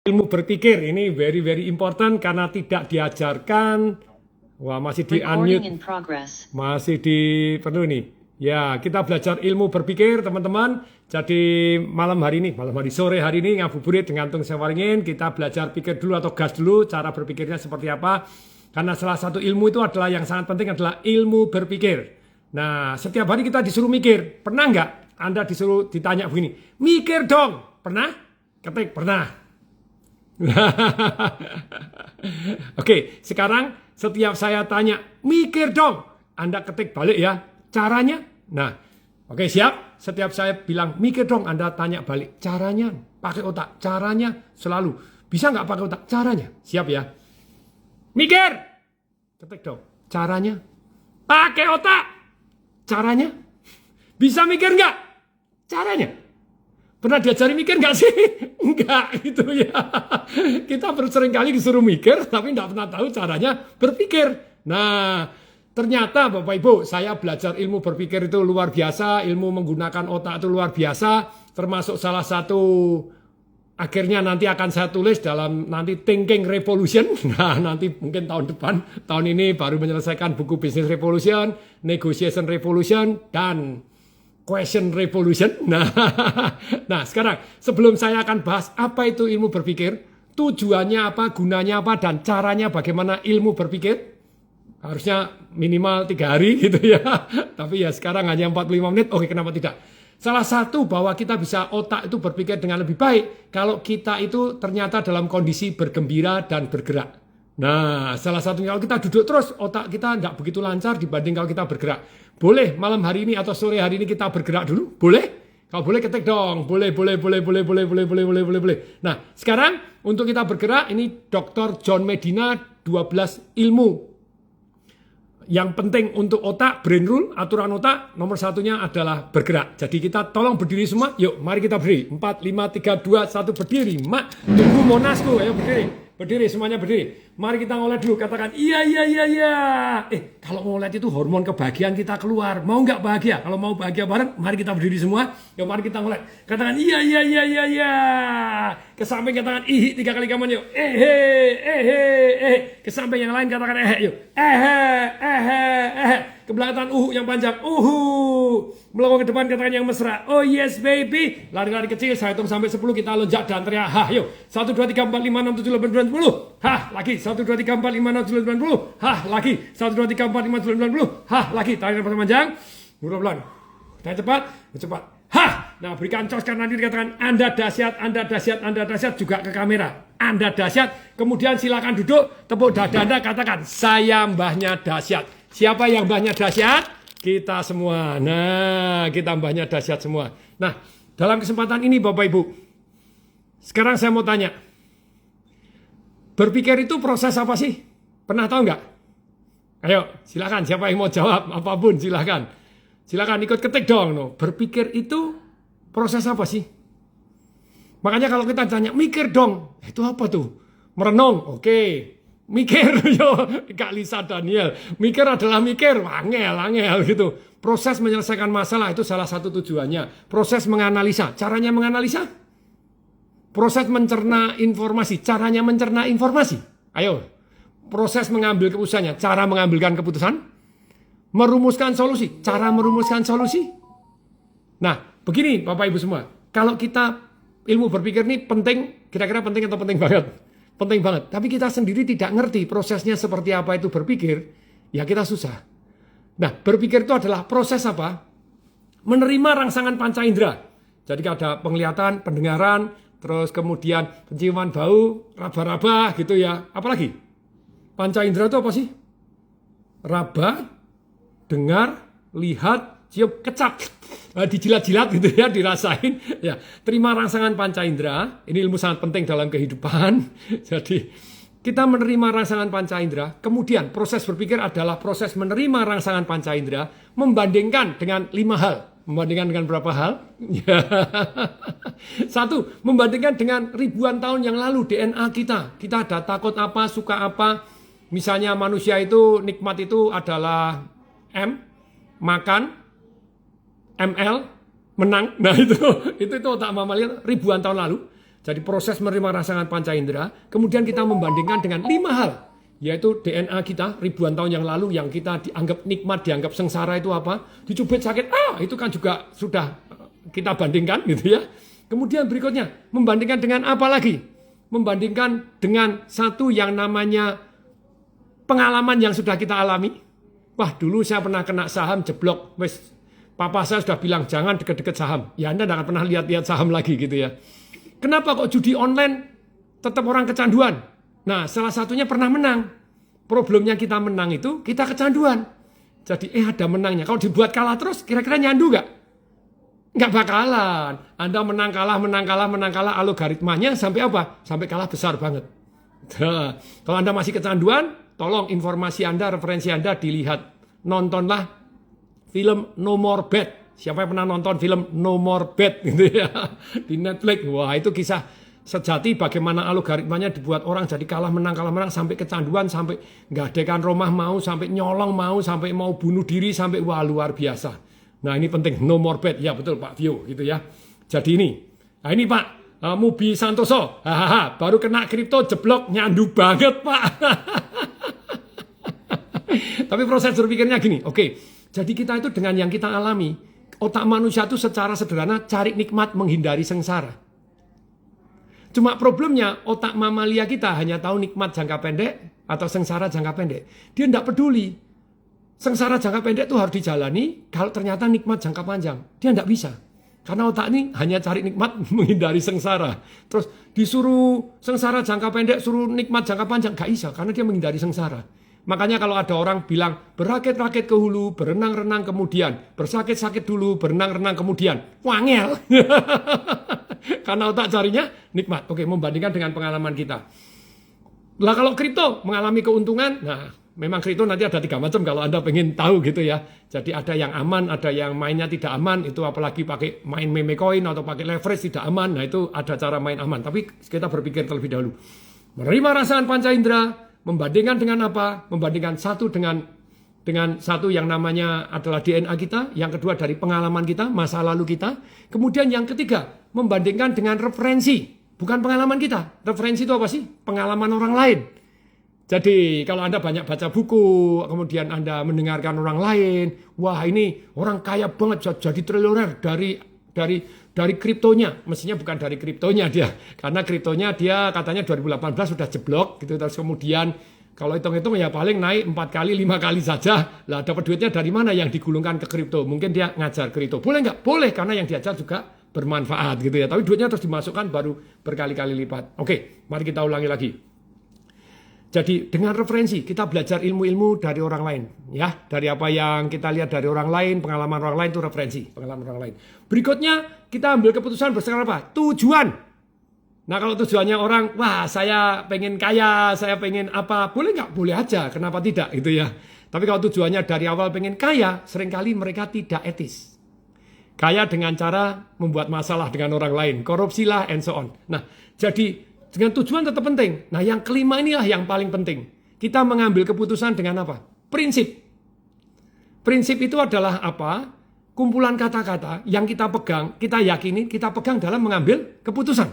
Ilmu berpikir ini very important karena tidak diajarkan. Wah, masih di Recording unmute, in progress. masih di perlu nih. Ya, kita belajar ilmu berpikir, teman-teman. Jadi malam hari sore hari ini ngabuburit ngantung sewaringin, kita belajar pikir dulu atau gas dulu cara berpikirnya seperti apa. Karena salah satu ilmu itu adalah yang sangat penting adalah ilmu berpikir. Nah, setiap hari kita disuruh mikir. Pernah nggak Anda disuruh ditanya begini? Mikir dong. Pernah? Ketik, pernah. Oke, sekarang setiap saya tanya, mikir dong. Anda ketik balik ya, caranya. Nah, oke siap. Setiap saya bilang, mikir dong, Anda tanya balik. Caranya, pakai otak. Caranya selalu. Bisa nggak pakai otak? Caranya. Siap ya. Mikir. Ketik dong. Caranya. Pakai otak. Caranya. Bisa mikir nggak? Caranya. Pernah diajari mikir nggak sih? Enggak gitu ya. Kita sering kali disuruh mikir, tapi nggak pernah tahu caranya berpikir. Nah, ternyata Bapak Ibu, saya belajar ilmu berpikir itu luar biasa, ilmu menggunakan otak itu luar biasa, termasuk salah satu akhirnya nanti akan saya tulis dalam nanti Thinking Revolution. Nah, nanti mungkin tahun depan, tahun ini baru menyelesaikan buku Business Revolution, Negotiation Revolution, dan Question Revolution. Nah, sekarang sebelum saya akan bahas apa itu ilmu berpikir, tujuannya apa, gunanya apa, dan caranya bagaimana ilmu berpikir, harusnya minimal 3 hari gitu ya. Tapi ya sekarang hanya 45 menit, oke kenapa tidak? Salah satu bahwa kita bisa otak itu berpikir dengan lebih baik kalau kita itu ternyata dalam kondisi bergembira dan bergerak. Nah, salah satunya kalau kita duduk terus, otak kita nggak begitu lancar dibanding kalau kita bergerak. Boleh malam hari ini atau sore hari ini kita bergerak dulu? Boleh? Kalau boleh ketik dong. Boleh. Nah, sekarang untuk kita bergerak, ini Dr. John Medina, 12 ilmu yang penting untuk otak, brain rule, aturan otak, nomor satunya adalah bergerak. Jadi kita tolong berdiri semua. Yuk, mari kita berdiri. 4, 5, 3, 2, 1, berdiri. Mak, tunggu Monasku. Ayo berdiri. Berdiri, semuanya berdiri. Mari kita ngolet dulu. Katakan, iya. Kalau ngolet itu hormon kebahagiaan kita keluar. Mau nggak bahagia? Kalau mau bahagia bareng, mari kita berdiri semua. Yuk, mari kita ngolet. Katakan, iya. Ke samping katakan, ih, 3 kali kaman yuk. Ke samping yang lain katakan, yuk. Ke belakang yang panjang. Melengkung ke depan katakan yang mesra. Oh yes baby. Lari-lari kecil, saya hitung sampai 10, kita loncat dan teriak. Hah, yuk. 1, 2, 3, 4, 5, 6, 7, 8, 9, 10. Hah, lagi. 1, 2, 3, 4, 5, 6, 7, 8, 10. Hah, lagi. 1, 2, 3, 4, 5, 9, 10. Hah, lagi. Tarik nafas panjang. Pelan. Tarik cepat. Hah. Nah, berikan cos karena nanti dikatakan Anda dahsyat juga ke kamera. Anda dahsyat. Kemudian silakan duduk, tepuk dada Anda, katakan saya mbahnya dahsyat. Siapa yang mbahnya dahsyat? Kita semua. Nah, kita mbahnya dahsyat semua. Nah, dalam kesempatan ini Bapak Ibu, sekarang saya mau tanya. Berpikir itu proses apa sih? Pernah tahu nggak? Ayo, silakan. Siapa yang mau jawab? Apapun, silakan. Silakan ikut ketik dong. No. Berpikir itu proses apa sih? Makanya kalau kita tanya, mikir dong. Itu apa tuh? Merenung. Oke. Mikir, yo, Kak Lisa Daniel. Mikir adalah mikir, angel gitu. Proses menyelesaikan masalah itu salah satu tujuannya. Proses menganalisa, caranya menganalisa. Proses mencerna informasi, caranya mencerna informasi. Ayo, proses mengambil keputusannya, cara mengambilkan keputusan. Merumuskan solusi, cara merumuskan solusi. Nah, begini Bapak Ibu semua. Kalau kita ilmu berpikir ini penting, kira-kira penting atau penting banget? Penting banget, tapi kita sendiri tidak ngerti prosesnya seperti apa itu berpikir, ya kita susah. Nah, berpikir itu adalah proses apa? Menerima rangsangan panca indera. Jadi ada penglihatan, pendengaran, terus kemudian penciuman bau, raba-raba gitu ya. Apalagi? Panca indera itu apa sih? Raba, dengar, lihat, cium, kecap. Dijilat-jilat gitu ya, dirasain ya. Terima rangsangan panca indera, ini ilmu sangat penting dalam kehidupan. Jadi kita menerima rangsangan panca indera, kemudian proses berpikir adalah proses menerima rangsangan panca indera, membandingkan dengan 5 hal. Membandingkan dengan berapa hal? Satu, membandingkan dengan ribuan tahun yang lalu DNA kita. Kita ada takut apa, suka apa. Misalnya manusia itu nikmat itu adalah M, makan, ML, menang. Nah itu otak mamalia ribuan tahun lalu. Jadi proses menerima rangsangan panca indera, kemudian kita membandingkan dengan 5 hal, yaitu DNA kita ribuan tahun yang lalu yang kita dianggap nikmat, dianggap sengsara itu apa? Dicubit sakit, itu kan juga sudah kita bandingkan gitu ya. Kemudian berikutnya, membandingkan dengan apa lagi? Membandingkan dengan satu yang namanya pengalaman yang sudah kita alami. Wah, dulu saya pernah kena saham jeblok, wes papa saya sudah bilang jangan deket-deket saham. Ya Anda tidak pernah lihat-lihat saham lagi gitu ya. Kenapa kok judi online tetap orang kecanduan? Nah, salah satunya pernah menang. Problemnya kita menang itu kita kecanduan. Jadi ada menangnya. Kalau dibuat kalah terus, kira-kira nyandu nggak? Nggak bakalan. Anda menang kalah, algoritmanya sampai apa? Sampai kalah besar banget. Nah, kalau Anda masih kecanduan, tolong informasi Anda, referensi Anda dilihat. Nontonlah film No More Bet. Siapa yang pernah nonton film No More Bet gitu ya di Netflix? Wah, itu kisah sejati bagaimana algoritmanya dibuat orang jadi kalah menang sampai kecanduan, sampai gadekan rumah mau, sampai nyolong mau, sampai mau bunuh diri, sampai wah luar biasa. Nah, ini penting, No More Bet. Ya betul Pak Vio gitu ya. Jadi ini. Nah, ini Pak Mubi Santoso. Baru kena kripto jeblok, nyandu banget Pak. Tapi proses berpikirnya gini, oke. Jadi kita itu dengan yang kita alami, otak manusia itu secara sederhana cari nikmat, menghindari sengsara. Cuma problemnya otak mamalia kita hanya tahu nikmat jangka pendek atau sengsara jangka pendek. Dia tidak peduli. Sengsara jangka pendek itu harus dijalani, kalau ternyata nikmat jangka panjang. Dia tidak bisa. Karena otak ini hanya cari nikmat, menghindari sengsara. Terus disuruh sengsara jangka pendek, suruh nikmat jangka panjang. Gak bisa, karena dia menghindari sengsara. Makanya kalau ada orang bilang berakit-rakit ke hulu, berenang-renang kemudian, bersakit-sakit dulu, berenang-renang kemudian, wangel. Karena otak carinya nikmat. Oke, membandingkan dengan pengalaman kita. Lah kalau kripto mengalami keuntungan, nah memang kripto nanti ada 3 macam kalau Anda pengen tahu gitu ya. Jadi ada yang aman, ada yang mainnya tidak aman, itu apalagi pakai main meme coin atau pakai leverage tidak aman. Nah itu ada cara main aman. Tapi kita berpikir terlebih dahulu. Menerima rangsangan panca indera, membandingkan dengan apa? Membandingkan satu dengan satu yang namanya adalah DNA kita, yang kedua dari pengalaman kita, masa lalu kita, kemudian yang ketiga membandingkan dengan referensi, bukan pengalaman kita. Referensi itu apa sih? Pengalaman orang lain. Jadi kalau Anda banyak baca buku, kemudian Anda mendengarkan orang lain, wah ini orang kaya banget jadi triliuner dari kriptonya, mestinya bukan dari kriptonya dia, karena kriptonya dia katanya 2018 sudah jeblok gitu, terus kemudian kalau hitung-hitung ya paling naik 4 kali 5 kali saja, lah dapat duitnya dari mana yang digulungkan ke kripto? Mungkin dia ngajar kripto, boleh nggak? Boleh, karena yang diajar juga bermanfaat gitu ya, tapi duitnya terus dimasukkan baru berkali-kali lipat. Oke, mari kita ulangi lagi. Jadi dengan referensi kita belajar ilmu-ilmu dari orang lain, ya, dari apa yang kita lihat dari orang lain, pengalaman orang lain itu referensi, pengalaman orang lain. Berikutnya kita ambil keputusan berdasarkan apa? Tujuan. Nah kalau tujuannya orang, wah saya pengen kaya, saya pengen apa, boleh nggak? Boleh aja, kenapa tidak gitu ya. Tapi kalau tujuannya dari awal pengen kaya, seringkali mereka tidak etis. Kaya dengan cara membuat masalah dengan orang lain, korupsi lah, and so on. Nah jadi dengan tujuan tetap penting. Nah yang kelima inilah yang paling penting. Kita mengambil keputusan dengan apa? Prinsip. Prinsip itu adalah apa? Kumpulan kata-kata yang kita pegang, kita yakini, kita pegang dalam mengambil keputusan.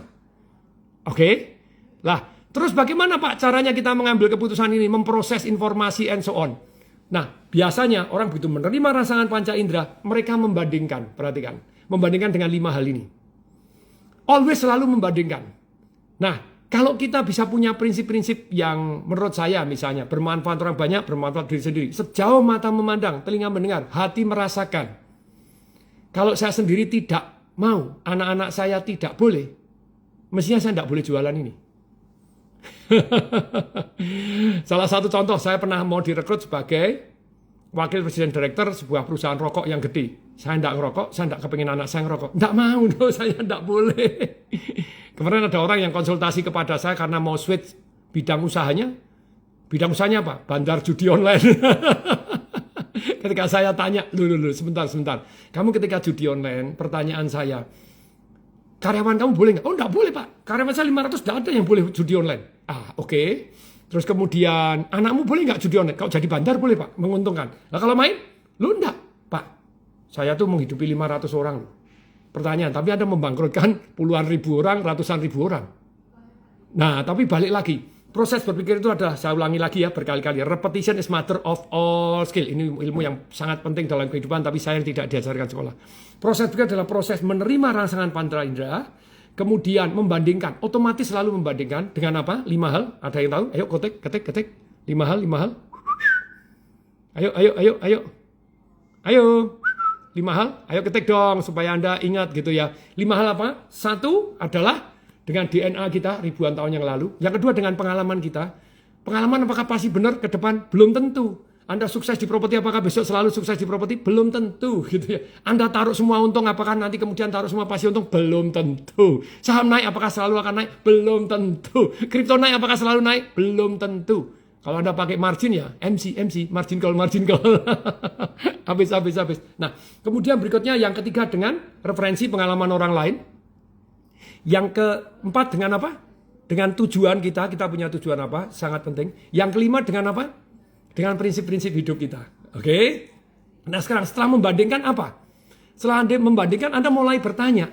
Oke? Lah, terus bagaimana Pak caranya kita mengambil keputusan ini, memproses informasi and so on? Nah, biasanya orang begitu menerima rangsangan panca indera, mereka membandingkan, perhatikan. Membandingkan dengan 5 hal ini. Always selalu membandingkan. Nah, kalau kita bisa punya prinsip-prinsip yang menurut saya misalnya bermanfaat orang banyak, bermanfaat diri sendiri. Sejauh mata memandang, telinga mendengar, hati merasakan. Kalau saya sendiri tidak mau, anak-anak saya tidak boleh, mestinya saya tidak boleh jualan ini. Salah satu contoh, saya pernah mau direkrut sebagai wakil presiden direktur sebuah perusahaan rokok yang gede. Saya tidak ngerokok, saya tidak kepingin anak saya ngerokok. Tidak mau, saya tidak boleh. Kemarin ada orang yang konsultasi kepada saya karena mau switch bidang usahanya. Bidang usahanya apa? Bandar judi online. Ketika saya tanya, sebentar. Kamu ketika judi online, pertanyaan saya, karyawan kamu boleh nggak? Oh, nggak boleh Pak. Karyawan saya 500 tidak ada yang boleh judi online. Oke. Terus kemudian, anakmu boleh nggak judi online? Kalau jadi bandar boleh Pak, menguntungkan. Nah kalau main, lu enggak Pak. Saya tuh menghidupi 500 orang. pertanyaan, tapi Anda membangkrutkan puluhan ribu orang, ratusan ribu orang. Nah, tapi balik lagi, proses berpikir itu adalah, saya ulangi lagi ya berkali-kali, repetition is mother of all skill. Ini ilmu yang sangat penting dalam kehidupan, tapi saya tidak diajarkan sekolah. Proses berpikir adalah proses menerima rangsangan panca indera, kemudian membandingkan, otomatis selalu membandingkan dengan apa? 5 hal, ada yang tahu? Ayo ketik. 5 hal. Ayo. 5 hal, ayo ketik dong supaya Anda ingat gitu ya. 5 hal apa? 1 adalah dengan DNA kita ribuan tahun yang lalu. Yang kedua dengan pengalaman kita. Pengalaman apakah pasti benar ke depan? Belum tentu. Anda sukses di properti, apakah besok selalu sukses di properti? Belum tentu gitu ya. Anda taruh semua untung, apakah nanti kemudian taruh semua pasti untung? Belum tentu. Saham naik, apakah selalu akan naik? Belum tentu. Kripto naik, apakah selalu naik? Belum tentu. Kalau Anda pakai margin ya, MC, margin call. habis. Nah, kemudian berikutnya yang ketiga dengan referensi pengalaman orang lain. Yang keempat dengan apa? Dengan tujuan kita punya tujuan apa? Sangat penting. Yang kelima dengan apa? Dengan prinsip-prinsip hidup kita. Oke? Nah sekarang setelah membandingkan apa? Setelah Anda membandingkan, Anda mulai bertanya.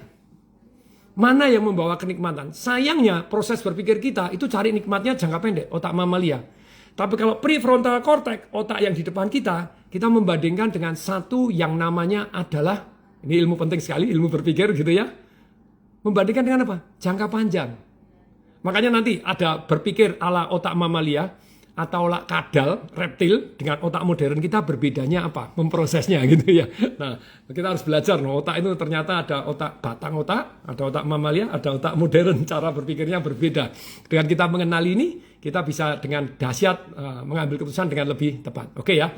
Mana yang membawa kenikmatan? Sayangnya proses berpikir kita itu cari nikmatnya jangka pendek, otak mamalia. Tapi kalau prefrontal cortex, otak yang di depan kita membandingkan dengan satu yang namanya adalah, ini ilmu penting sekali, ilmu berpikir gitu ya. Membandingkan dengan apa? Jangka panjang. Makanya nanti ada berpikir ala otak mamalia atau otak kadal, reptil, dengan otak modern kita berbedanya apa? Memprosesnya gitu ya. Nah, kita harus belajar. Otak itu ternyata ada otak batang otak, ada otak mamalia, ada otak modern. Cara berpikirnya berbeda. Dengan kita mengenali ini, kita bisa dengan dahsyat mengambil keputusan dengan lebih tepat. Oke ya.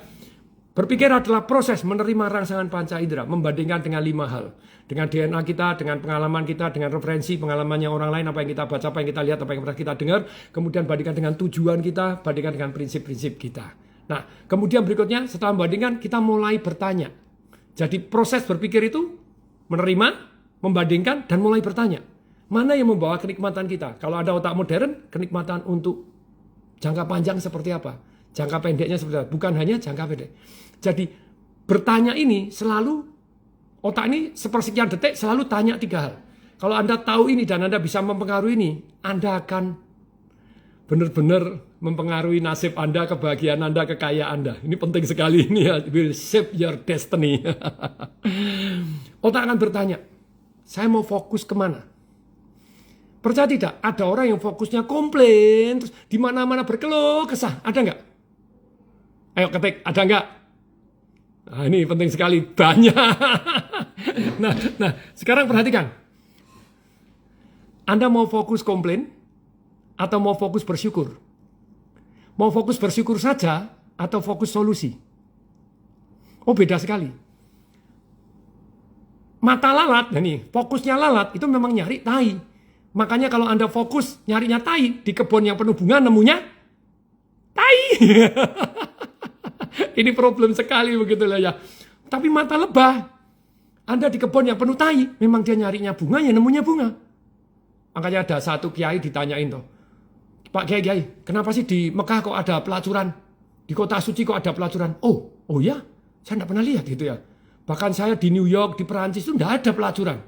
Berpikir adalah proses menerima rangsangan panca indera, membandingkan dengan 5 hal. Dengan DNA kita, dengan pengalaman kita, dengan referensi pengalamannya orang lain, apa yang kita baca, apa yang kita lihat, apa yang pernah kita dengar. Kemudian bandingkan dengan tujuan kita, bandingkan dengan prinsip-prinsip kita. Nah, kemudian berikutnya setelah membandingkan, kita mulai bertanya. Jadi proses berpikir itu menerima, membandingkan, dan mulai bertanya. Mana yang membawa kenikmatan kita? Kalau ada otak modern, kenikmatan untuk jangka panjang seperti apa? Jangka pendeknya seperti apa? Bukan hanya jangka pendek. Jadi bertanya ini selalu, otak ini sepersekian detik selalu tanya 3 hal. Kalau Anda tahu ini dan Anda bisa mempengaruhi ini, Anda akan benar-benar mempengaruhi nasib Anda, kebahagiaan Anda, kekayaan Anda. Ini penting sekali ini ya. Will shape your destiny. Otak akan bertanya, saya mau fokus kemana? Percaya tidak? Ada orang yang fokusnya komplain, terus di mana-mana berkeluh kesah. Ada nggak? Ayo ketik, ada nggak? Nah, ini penting sekali, banyak. nah, sekarang perhatikan. Anda mau fokus komplain atau mau fokus bersyukur? Mau fokus bersyukur saja atau fokus solusi? Oh, beda sekali. Mata lalat, nah nih, fokusnya lalat itu memang nyari tai. Makanya kalau Anda fokus nyarinya tai, di kebun yang penuh bunga nemunya tai. Ini problem sekali begitulah ya. Tapi mata lebah, Anda di kebun yang penuh tai, memang dia nyarinya bunga, ya nemunya bunga. Makanya ada satu kiai ditanyain tuh, Pak Kiai, kenapa sih di Mekah kok ada pelacuran? Di kota suci kok ada pelacuran? Oh ya, saya tidak pernah lihat gitu ya. Bahkan saya di New York, di Perancis itu tidak ada pelacuran.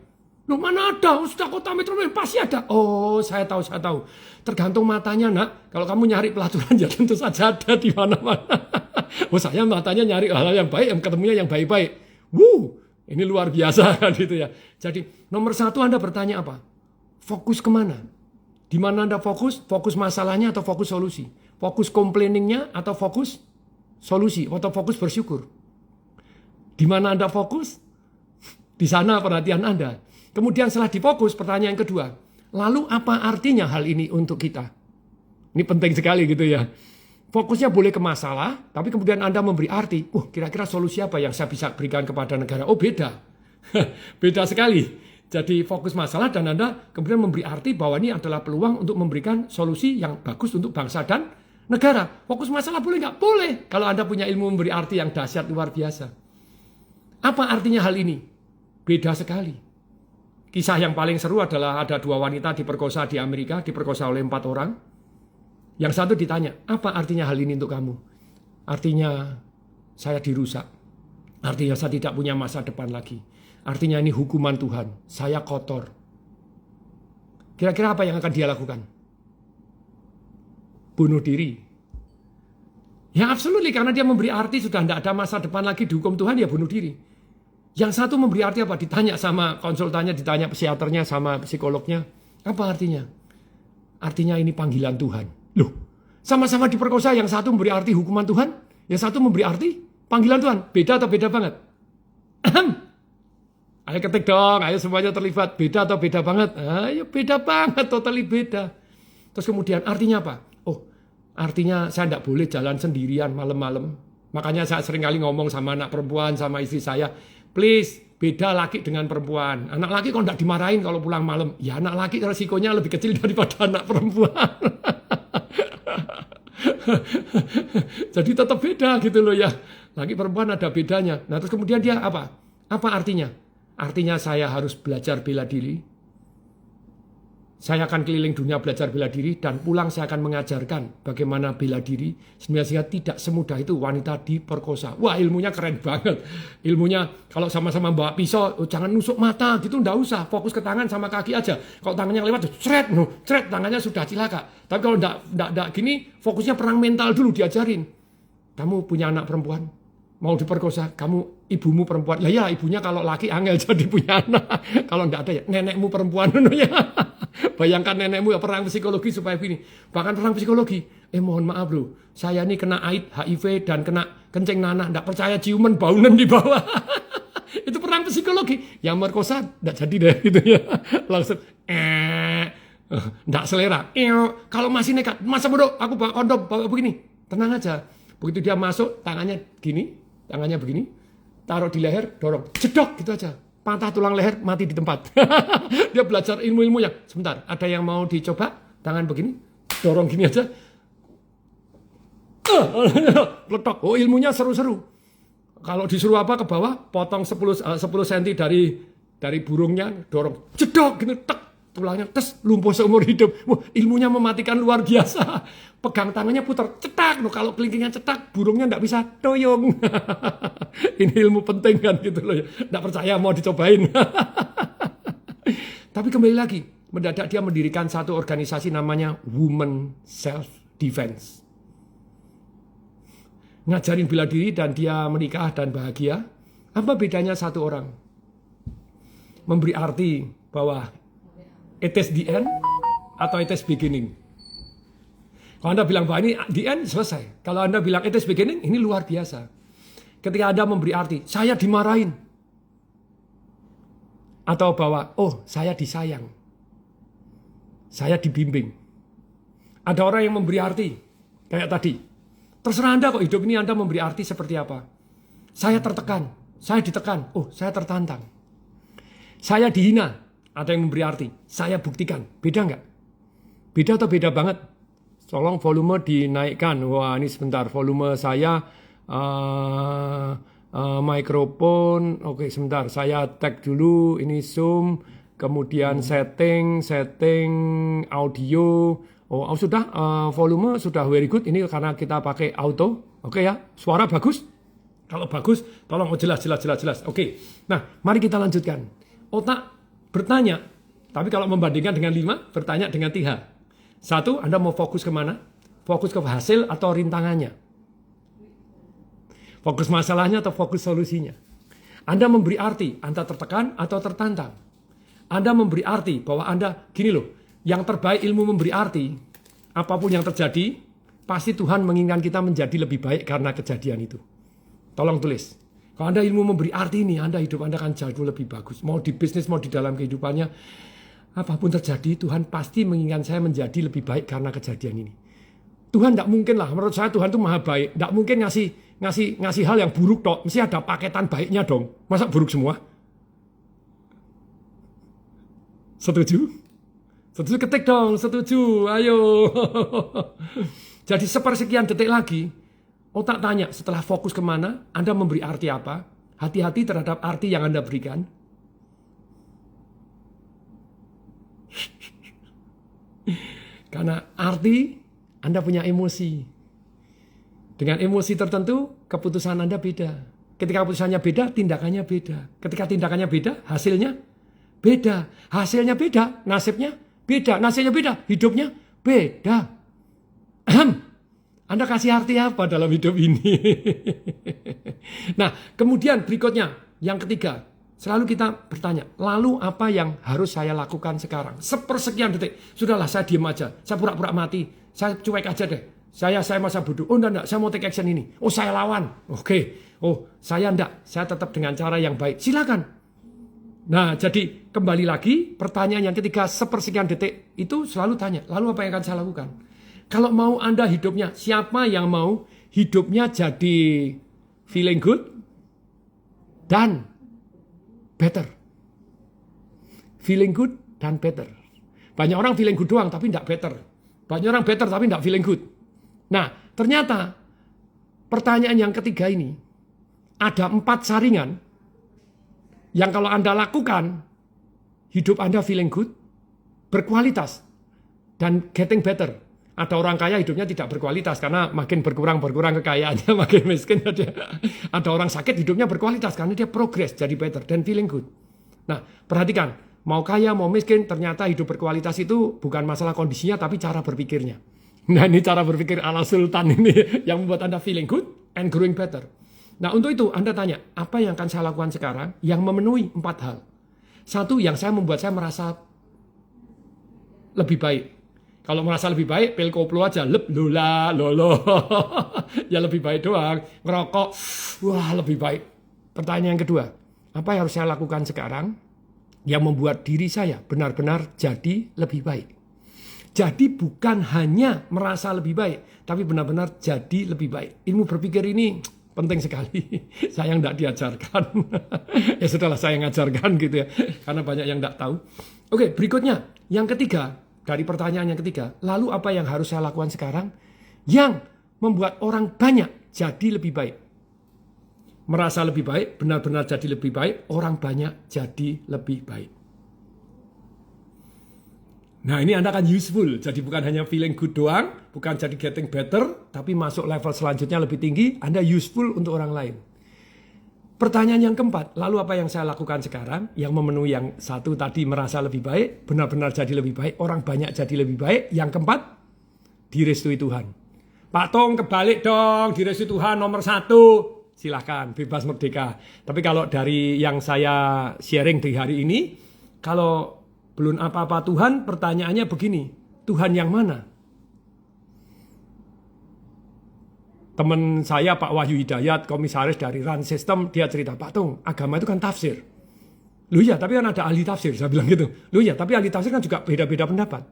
Loh mana ada? Sudah kota metropolitan pasti ada. Oh, saya tahu. Tergantung matanya, Nak. Kalau kamu nyari pelacuran ya tentu saja ada di mana-mana. Oh, saya matanya nyari hal yang baik, yang ketemunya yang baik-baik. Ini luar biasa kan gitu ya. Jadi nomor 1 Anda bertanya apa? Fokus kemana? Di mana Anda fokus? Fokus masalahnya atau fokus solusi? Fokus complainingnya atau fokus solusi? Atau fokus bersyukur? Di mana Anda fokus? Di sana perhatian Anda. Kemudian setelah difokus, pertanyaan kedua, lalu apa artinya hal ini untuk kita? Ini penting sekali gitu ya. Fokusnya boleh ke masalah, tapi kemudian Anda memberi arti, kira-kira solusi apa yang saya bisa berikan kepada negara? Oh beda, beda sekali. Jadi fokus masalah dan Anda kemudian memberi arti bahwa ini adalah peluang untuk memberikan solusi yang bagus untuk bangsa dan negara. Fokus masalah boleh nggak? Boleh. Kalau Anda punya ilmu memberi arti yang dahsyat luar biasa. Apa artinya hal ini? Beda sekali. Kisah yang paling seru adalah ada 2 wanita diperkosa di Amerika, diperkosa oleh 4 orang. Yang satu ditanya, apa artinya hal ini untuk kamu? Artinya saya dirusak. Artinya saya tidak punya masa depan lagi. artinya ini hukuman Tuhan, saya kotor. Kira-kira apa yang akan dia lakukan? Bunuh diri. Ya absolutely, karena dia memberi arti sudah tidak ada masa depan lagi dihukum Tuhan, ya bunuh diri. Yang satu memberi arti apa? Ditanya sama konsultannya, ditanya psikiaternya, sama psikolognya. Apa artinya? Artinya ini panggilan Tuhan. Loh, sama-sama diperkosa, yang satu memberi arti hukuman Tuhan, yang satu memberi arti panggilan Tuhan. Beda atau beda banget? Ayo ketik dong, ayo semuanya terlibat. Beda atau beda banget? Ayo beda banget, totally beda. Terus kemudian artinya apa? Oh, artinya saya tidak boleh jalan sendirian malam-malam. Makanya saya sering kali ngomong sama anak perempuan, sama istri saya, please, beda laki dengan perempuan. Anak laki kok tidak dimarahin kalau pulang malam. Ya anak laki resikonya lebih kecil daripada anak perempuan. Jadi tetap beda gitu loh ya. Laki perempuan ada bedanya. Nah terus kemudian dia apa? Apa artinya? Artinya saya harus belajar bela diri. Saya akan keliling dunia belajar bela diri dan pulang saya akan mengajarkan bagaimana bela diri sehingga tidak semudah itu wanita diperkosa. Wah ilmunya keren banget. Ilmunya kalau sama-sama bawa pisau, jangan nusuk mata gitu, nggak usah. Fokus ke tangan sama kaki aja. Kalau tangannya lewat, cret, tangannya sudah cilaka. Tapi kalau nggak gini, fokusnya perang mental dulu diajarin. Kamu punya anak perempuan, mau diperkosa, kamu ibumu perempuan. Lah ya ibunya kalau laki angel jadi punya anak. Kalau enggak ada ya nenekmu perempuan. Bayangkan nenekmu ya perang psikologi supaya begini. Bahkan perang psikologi. Mohon maaf bro, saya ini kena AIDS, HIV dan kena kencing nanah. Enggak percaya ciuman baunan di bawah. Itu perang psikologi. Yang merkosa enggak jadi deh gitu ya. Langsung enggak selera. Kalau masih nekat, masa bodoh aku bawa kondom, bawa begini. Tenang aja. Begitu dia masuk, tangannya begini, taruh di leher, dorong, jedok gitu aja. Patah tulang leher, mati di tempat. Dia belajar ilmu-ilmunya. Sebentar, ada yang mau dicoba? Tangan begini, dorong gini aja. Letok. Oh ilmunya seru-seru. Kalau disuruh apa ke bawah, potong 10 cm dari burungnya, dorong, jedok gitu, tek. Tulangnya tes, lumpuh seumur hidup. Wah, ilmunya mematikan luar biasa. Pegang tangannya putar, cetak. Kalau kelingkingnya cetak, burungnya nggak bisa doyong. Ini ilmu penting kan gitu loh ya. Nggak percaya mau dicobain. Tapi kembali lagi, mendadak dia mendirikan satu organisasi namanya Women Self Defense. Ngajarin bela diri dan dia menikah dan bahagia. Apa bedanya satu orang? Memberi arti bahwa it is the end atau it is beginning. Kalau Anda bilang bahwa ini the end, selesai. Kalau Anda bilang it is beginning, ini luar biasa. Ketika Anda memberi arti, saya dimarahin. Atau bahwa, oh saya disayang. Saya dibimbing. Ada orang yang memberi arti, kayak tadi. Terserah Anda kok hidup ini Anda memberi arti seperti apa. Saya tertekan, saya ditekan, oh saya tertantang. Saya dihina. Ada yang memberi arti, saya buktikan. Beda nggak? Beda atau beda banget? Tolong volume dinaikkan. Wah ini sebentar, volume saya mikrofon. Oke sebentar, saya tag dulu. Ini Zoom, kemudian setting audio. Oh sudah, volume sudah very good. Ini karena kita pakai auto. Oke ya, suara bagus? Kalau bagus, tolong jelas. Oke, nah mari kita lanjutkan. Otak bertanya, tapi kalau membandingkan dengan 5, bertanya dengan 3. 1, Anda mau fokus kemana? Fokus ke hasil atau rintangannya? Fokus masalahnya atau fokus solusinya? Anda memberi arti, Anda tertekan atau tertantang? Anda memberi arti bahwa Anda, gini loh, yang terbaik ilmu memberi arti, apapun yang terjadi, pasti Tuhan menginginkan kita menjadi lebih baik karena kejadian itu. Tolong tulis. Kalau Anda ilmu memberi arti ini, hidup Anda akan jauh lebih bagus. Mau di bisnis, mau di dalam kehidupannya, apapun terjadi, Tuhan pasti menginginkan saya menjadi lebih baik karena kejadian ini. Tuhan tidak mungkin lah, menurut saya Tuhan itu maha baik. Tidak mungkin ngasih hal yang buruk toh. Mesti ada paketan baiknya dong. Masa buruk semua? Setuju? Setuju ketik dong, setuju. Ayo. Jadi sepersekian detik lagi, otak tanya, setelah fokus kemana, Anda memberi arti apa? Hati-hati terhadap arti yang Anda berikan. Karena arti, Anda punya emosi. Dengan emosi tertentu, keputusan Anda beda. Ketika keputusannya beda, tindakannya beda. Ketika tindakannya beda, hasilnya beda. Hasilnya beda, nasibnya beda. Nasibnya beda, hidupnya beda. Anda kasih arti apa dalam hidup ini? Nah, kemudian berikutnya, yang ketiga, selalu kita bertanya, lalu apa yang harus saya lakukan sekarang? Sepersekian detik, sudahlah saya diam aja, saya pura-pura mati, saya cuek aja deh. Saya masa bodoh. Oh enggak, saya mau take action ini. Oh saya lawan. Oke. Oh saya enggak, saya tetap dengan cara yang baik. Silakan. Nah jadi kembali lagi pertanyaan yang ketiga sepersekian detik itu selalu tanya. Lalu apa yang akan saya lakukan? Kalau mau Anda hidupnya, siapa yang mau hidupnya jadi feeling good dan better? Feeling good dan better. Banyak orang feeling good doang tapi enggak better. Banyak orang better tapi enggak feeling good. Nah, ternyata pertanyaan yang ketiga ini ada 4 saringan yang kalau Anda lakukan, hidup Anda feeling good, berkualitas, dan getting better. Ada orang kaya hidupnya tidak berkualitas karena makin berkurang kekayaannya, makin miskin. Ada orang sakit hidupnya berkualitas karena dia progress jadi better dan feeling good. Nah, perhatikan, mau kaya mau miskin, ternyata hidup berkualitas itu bukan masalah kondisinya tapi cara berpikirnya. Nah ini cara berpikir ala Sultan ini yang membuat Anda feeling good and growing better. Nah untuk itu Anda tanya, apa yang akan saya lakukan sekarang yang memenuhi 4 hal. Satu, yang membuat saya merasa lebih baik. Kalau merasa lebih baik, pil koplo aja, lula, lolo. Ya lebih baik doang. Ngerokok, wah lebih baik. Pertanyaan yang kedua, apa yang harus saya lakukan sekarang yang membuat diri saya benar-benar jadi lebih baik. Jadi bukan hanya merasa lebih baik, tapi benar-benar jadi lebih baik. Ilmu berpikir ini penting sekali. Saya tidak diajarkan. Ya sudahlah saya ngajarkan gitu ya. Karena banyak yang tidak tahu. Oke, berikutnya. Yang ketiga, dari pertanyaan yang ketiga. Lalu apa yang harus saya lakukan sekarang? Yang membuat orang banyak jadi lebih baik. Merasa lebih baik, benar-benar jadi lebih baik. Orang banyak jadi lebih baik. Nah ini Anda akan useful, jadi bukan hanya feeling good doang, bukan jadi getting better, tapi masuk level selanjutnya lebih tinggi, Anda useful untuk orang lain. Pertanyaan yang keempat, lalu apa yang saya lakukan sekarang, yang memenuhi yang satu tadi merasa lebih baik, benar-benar jadi lebih baik, orang banyak jadi lebih baik. Yang keempat, direstui Tuhan. Pak Tong kebalik dong, direstui Tuhan nomor 1. Silahkan, bebas merdeka. Tapi kalau dari yang saya sharing di hari ini, kalau belum apa-apa Tuhan, pertanyaannya begini, Tuhan yang mana? Teman saya Pak Wahyu Hidayat, komisaris dari RAN System, dia cerita, Pak Tung, agama itu kan tafsir. Loh ya, tapi kan ada ahli tafsir, saya bilang gitu. Loh ya, tapi ahli tafsir kan juga beda-beda pendapat.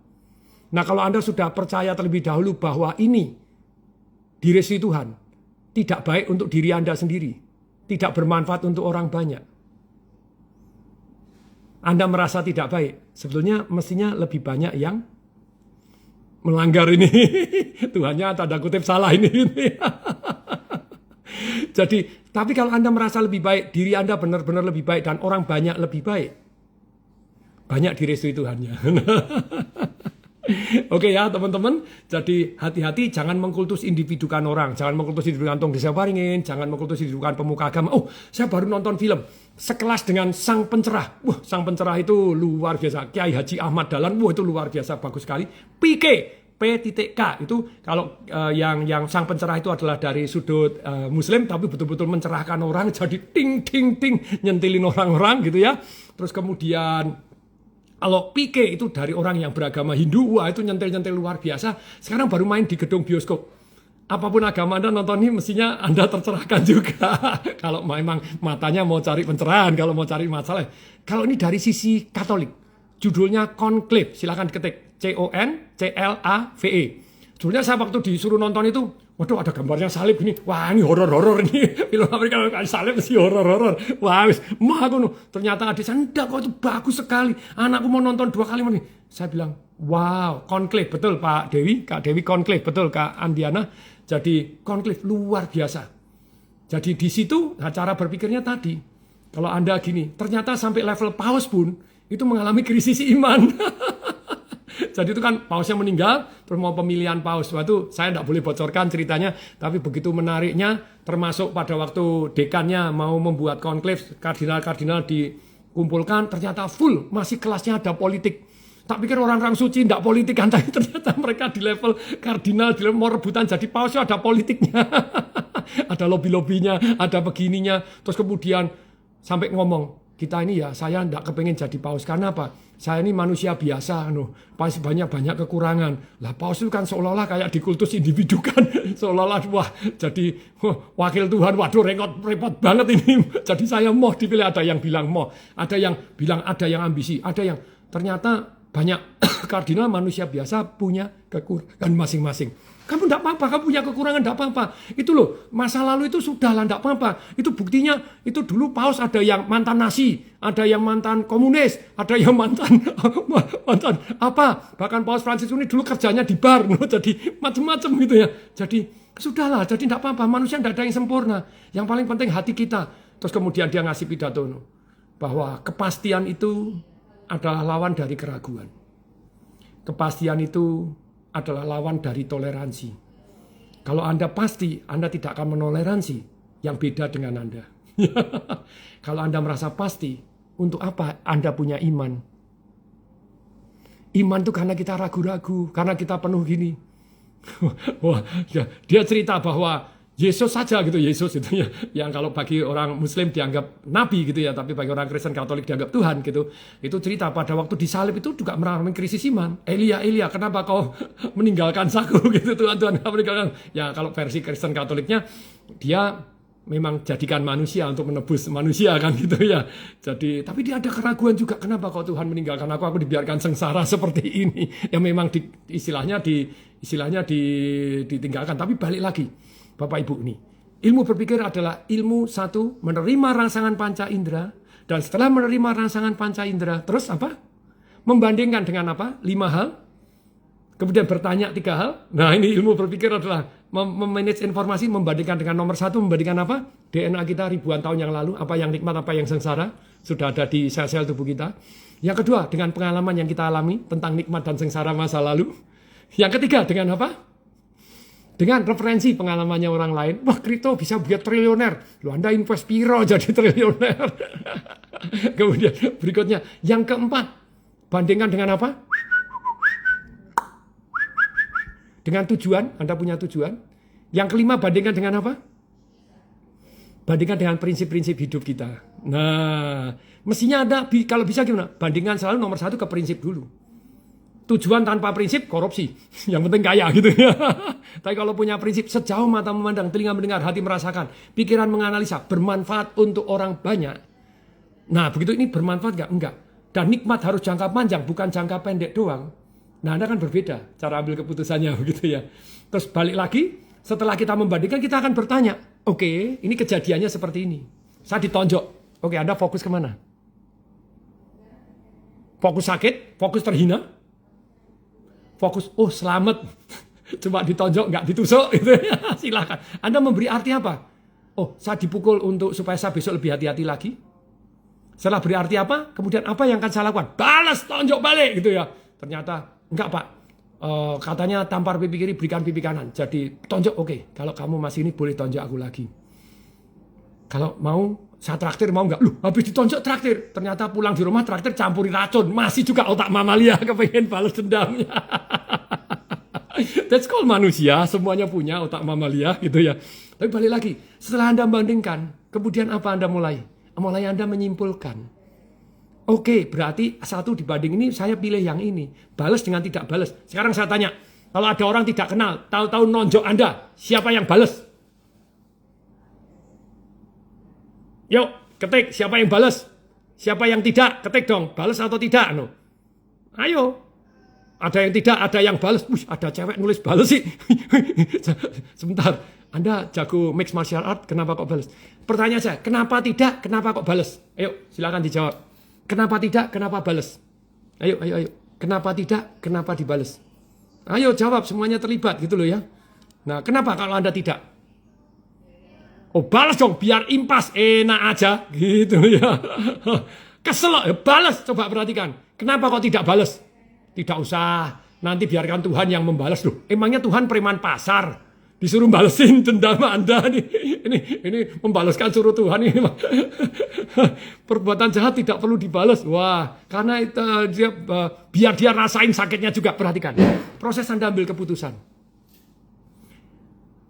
Nah kalau Anda sudah percaya terlebih dahulu bahwa ini direstui Tuhan, tidak baik untuk diri Anda sendiri, tidak bermanfaat untuk orang banyak. Anda merasa tidak baik, sebetulnya mestinya lebih banyak yang melanggar ini. Tuhannya tanda kutip salah ini. Jadi, tapi kalau Anda merasa lebih baik, diri Anda benar-benar lebih baik, dan orang banyak lebih baik, banyak direstui Tuhannya. Oke ya teman-teman, jadi hati-hati jangan mengkultus individukan orang, jangan mengkultus individukan Tong Desa Waringin, jangan mengkultus individukan pemuka agama. Oh, saya baru nonton film sekelas dengan Sang Pencerah. Wah, Sang Pencerah itu luar biasa. Kiai Haji Ahmad Dahlan, wah itu luar biasa, bagus sekali. P.K. itu kalau yang Sang Pencerah itu adalah dari sudut Muslim, tapi betul-betul mencerahkan orang, jadi ting ting ting nyentilin orang-orang gitu ya. Terus kemudian kalau PK itu dari orang yang beragama Hindu, wah itu nyentil-nyentil luar biasa. Sekarang baru main di gedung bioskop. Apapun agama Anda nonton ini mestinya Anda tercerahkan juga. Kalau memang matanya mau cari pencerahan, kalau mau cari masalah. Kalau ini dari sisi Katolik, judulnya Conclave, silakan ketik CONCLAVE. Judulnya saya waktu disuruh nonton itu, waduh ada gambarnya salib ini. Wah ini horor-horor ini. Film Amerika kalau salib mesti horor-horor. Wah wis, ternyata adik saya, enggak kok itu bagus sekali. Anakku mau nonton 2 kali nih. Saya bilang, wow, Conclave betul Pak Dewi, Kak Dewi Conclave betul Kak Andiana. Jadi Conclave luar biasa. Jadi di situ nah, cara berpikirnya tadi. Kalau Anda gini, ternyata sampai level paus pun itu mengalami krisis iman. Jadi itu kan pausnya meninggal, terus mau pemilihan paus. Waktu saya tidak boleh bocorkan ceritanya, tapi begitu menariknya, termasuk pada waktu dekannya mau membuat konklave, kardinal-kardinal dikumpulkan, ternyata full, masih kelasnya ada politik. Tak pikir orang-orang suci tidak politik kan, tapi ternyata mereka di level kardinal, di level mau rebutan jadi pausnya ada politiknya. Ada lobby-lobbynya, ada begininya, terus kemudian sampai ngomong, kita ini ya, saya tidak kepengen jadi paus. Karena apa? Saya ini manusia biasa, pasti banyak kekurangan. Lah paus itu kan seolah-olah kayak di kultus individu kan. Seolah-olah, wah jadi wakil Tuhan, waduh repot banget ini. Jadi saya mau dipilih, ada yang bilang mau. Ada yang bilang ada yang ambisi. Ada yang ternyata banyak kardinal manusia biasa punya kekurangan masing-masing. Kamu tidak apa-apa, kamu punya kekurangan tidak apa-apa. Itu loh, masa lalu itu sudah lah tidak apa-apa. Itu buktinya, itu dulu paus ada yang mantan Nazi, ada yang mantan komunis, ada yang mantan apa. Bahkan Paus Francis ini dulu kerjanya di bar, jadi macam-macam gitu ya. Jadi sudahlah, jadi tidak apa-apa. Manusia tidak ada yang sempurna. Yang paling penting hati kita. Terus kemudian dia ngasih pidato bahwa kepastian itu adalah lawan dari keraguan. Kepastian itu adalah lawan dari toleransi. Kalau Anda pasti, Anda tidak akan menoleransi yang beda dengan Anda. Kalau Anda merasa pasti, untuk apa Anda punya iman? Iman itu karena kita ragu-ragu, karena kita penuh gini. Wah, dia cerita bahwa Yesus saja gitu, Yesus itu ya, yang kalau bagi orang Muslim dianggap nabi gitu ya, tapi bagi orang Kristen Katolik dianggap Tuhan gitu. Itu cerita pada waktu disalib itu juga mengalami krisis iman. Elia, kenapa kau meninggalkan aku gitu, Tuhan kau meninggalkan. Ya kalau versi Kristen Katoliknya dia memang jadikan manusia untuk menebus manusia kan gitu ya. Jadi tapi dia ada keraguan juga, kenapa kau Tuhan meninggalkan aku dibiarkan sengsara seperti ini. Yang memang istilahnya ditinggalkan, tapi balik lagi. Bapak Ibu nih, ilmu berpikir adalah ilmu satu, menerima rangsangan panca indera, dan setelah menerima rangsangan panca indera, terus apa? Membandingkan dengan apa? 5 hal, kemudian bertanya 3 hal. Nah ini ilmu berpikir adalah memanage informasi, membandingkan dengan nomor 1, membandingkan apa? DNA kita ribuan tahun yang lalu, apa yang nikmat, apa yang sengsara, sudah ada di sel-sel tubuh kita. Yang kedua, dengan pengalaman yang kita alami tentang nikmat dan sengsara masa lalu. Yang ketiga, dengan apa? Dengan referensi pengalamannya orang lain. Wah, kripto bisa buat triliuner. Loh, Anda invest piro jadi triliuner. Kemudian berikutnya, yang keempat, bandingkan dengan apa? Dengan tujuan, Anda punya tujuan. Yang kelima, bandingkan dengan apa? Bandingkan dengan prinsip-prinsip hidup kita. Nah, mestinya ada, kalau bisa gimana? Bandingkan selalu nomor 1 ke prinsip dulu. Tujuan tanpa prinsip, korupsi. Yang penting kaya gitu ya. Tapi kalau punya prinsip, sejauh mata memandang, telinga mendengar, hati merasakan, pikiran menganalisa, bermanfaat untuk orang banyak. Nah, begitu ini bermanfaat nggak? Enggak. Dan nikmat harus jangka panjang, bukan jangka pendek doang. Nah, Anda kan berbeda cara ambil keputusannya begitu ya. Terus balik lagi, setelah kita membandingkan, kita akan bertanya, oke, ini kejadiannya seperti ini. Saya ditonjok. Oke, Anda fokus kemana? Fokus sakit? Fokus terhina? Fokus, oh selamat, cuma ditonjok nggak ditusuk gitu ya. Silakan. Anda memberi arti apa? Oh, saya dipukul supaya saya besok lebih hati-hati lagi. Setelah beri arti apa? Kemudian apa yang akan saya lakukan? Balas tonjok balik gitu ya. Ternyata enggak Pak. Katanya tampar pipi kiri berikan pipi kanan. Jadi tonjok oke. Kalau kamu masih ini boleh tonjok aku lagi. Kalau mau saya traktir mau nggak? Loh, habis ditonjok traktir. Ternyata pulang di rumah traktir campuri racun. Masih juga otak mamalia kepengen balas dendamnya. That's called manusia. Semuanya punya otak mamalia gitu ya. Tapi balik lagi. Setelah Anda bandingkan. Kemudian apa Anda mulai? Mulai Anda menyimpulkan. Oke, berarti 1 dibanding ini saya pilih yang ini. Balas dengan tidak balas. Sekarang saya tanya. Kalau ada orang tidak kenal. Tahu-tahu nonjok Anda. Siapa yang balas? Yuk, ketik. Siapa yang balas? Siapa yang tidak? Ketik dong. Balas atau tidak? No. Ayo. Ada yang tidak, ada yang balas. Ada cewek nulis balas sih. Sebentar. Anda jago mixed martial art, kenapa kok balas? Pertanyaan saya, kenapa tidak, kenapa kok balas? Ayo, silakan dijawab. Kenapa tidak, kenapa balas? Ayo. Kenapa tidak, kenapa dibalas? Ayo jawab, semuanya terlibat gitu loh ya. Nah, kenapa kalau Anda tidak? Oh balas dong biar impas enak aja gitu ya. Kesel ya balas, coba perhatikan. Kenapa kok tidak balas? Tidak usah, nanti biarkan Tuhan yang membalas. Loh, emangnya Tuhan preman pasar? Disuruh balesin dendam Anda nih. Ini membalaskan suruh Tuhan ini. Perbuatan jahat tidak perlu dibalas. Wah, karena itu biar dia rasain sakitnya juga. Perhatikan, proses Anda ambil keputusan.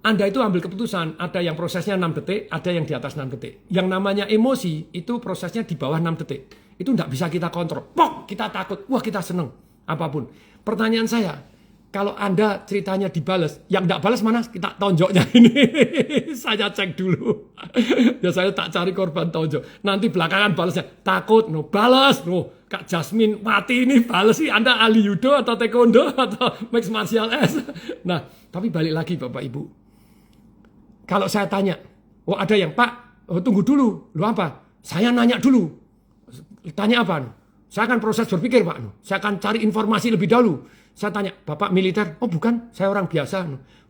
Anda itu ambil keputusan, ada yang prosesnya 6 detik, ada yang di atas 6 detik. Yang namanya emosi, itu prosesnya di bawah 6 detik. Itu tidak bisa kita kontrol. Pok, kita takut, wah kita seneng, apapun. Pertanyaan saya, kalau Anda ceritanya dibales, yang tidak balas mana? Kita tonjoknya ini. Saya cek dulu. Ya saya tak cari korban tonjok. Nanti belakangan balasnya, takut, no balas, no. Kak Jasmine mati ini balas sih, Anda ahli judo atau taekwondo atau mixed martial arts. Nah, tapi balik lagi Bapak Ibu. Kalau saya tanya, oh ada yang, Pak, tunggu dulu, lu apa? Saya nanya dulu. Tanya apa? Saya akan proses berpikir, Pak. Saya akan cari informasi lebih dahulu. Saya tanya, Bapak militer? Oh bukan, saya orang biasa.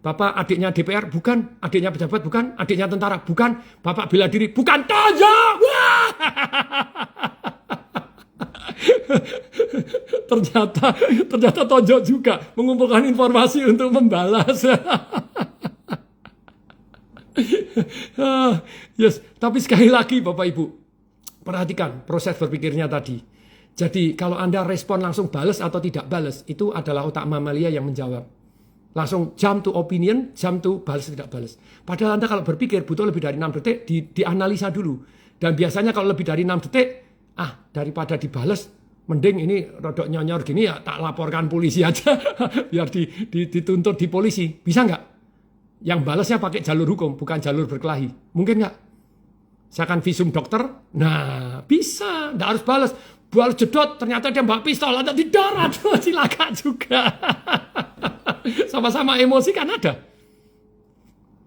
Bapak adiknya DPR? Bukan. Adiknya pejabat? Bukan. Adiknya tentara? Bukan. Bapak bela diri? Bukan. Tonjok! Wah! ternyata tonjok juga mengumpulkan informasi untuk membalas. Yes, tapi sekali lagi Bapak Ibu, perhatikan proses berpikirnya tadi. Jadi kalau Anda respon langsung balas atau tidak balas, itu adalah otak mamalia yang menjawab. Langsung jump to opinion, jump to balas tidak balas. Padahal Anda kalau berpikir butuh lebih dari 6 detik, dianalisa dulu. Dan biasanya kalau lebih dari 6 detik, daripada dibalas, mending ini rodok nyonyor gini ya tak laporkan polisi aja. Biar dituntut di polisi. Bisa nggak? Yang balasnya pakai jalur hukum, bukan jalur berkelahi. Mungkin nggak? Saya akan visum dokter. Nah, bisa. Nggak harus balas. Balas jedot, ternyata dia bawa pistol. Ada di darat. Cilaka juga. Sama-sama emosi kan ada.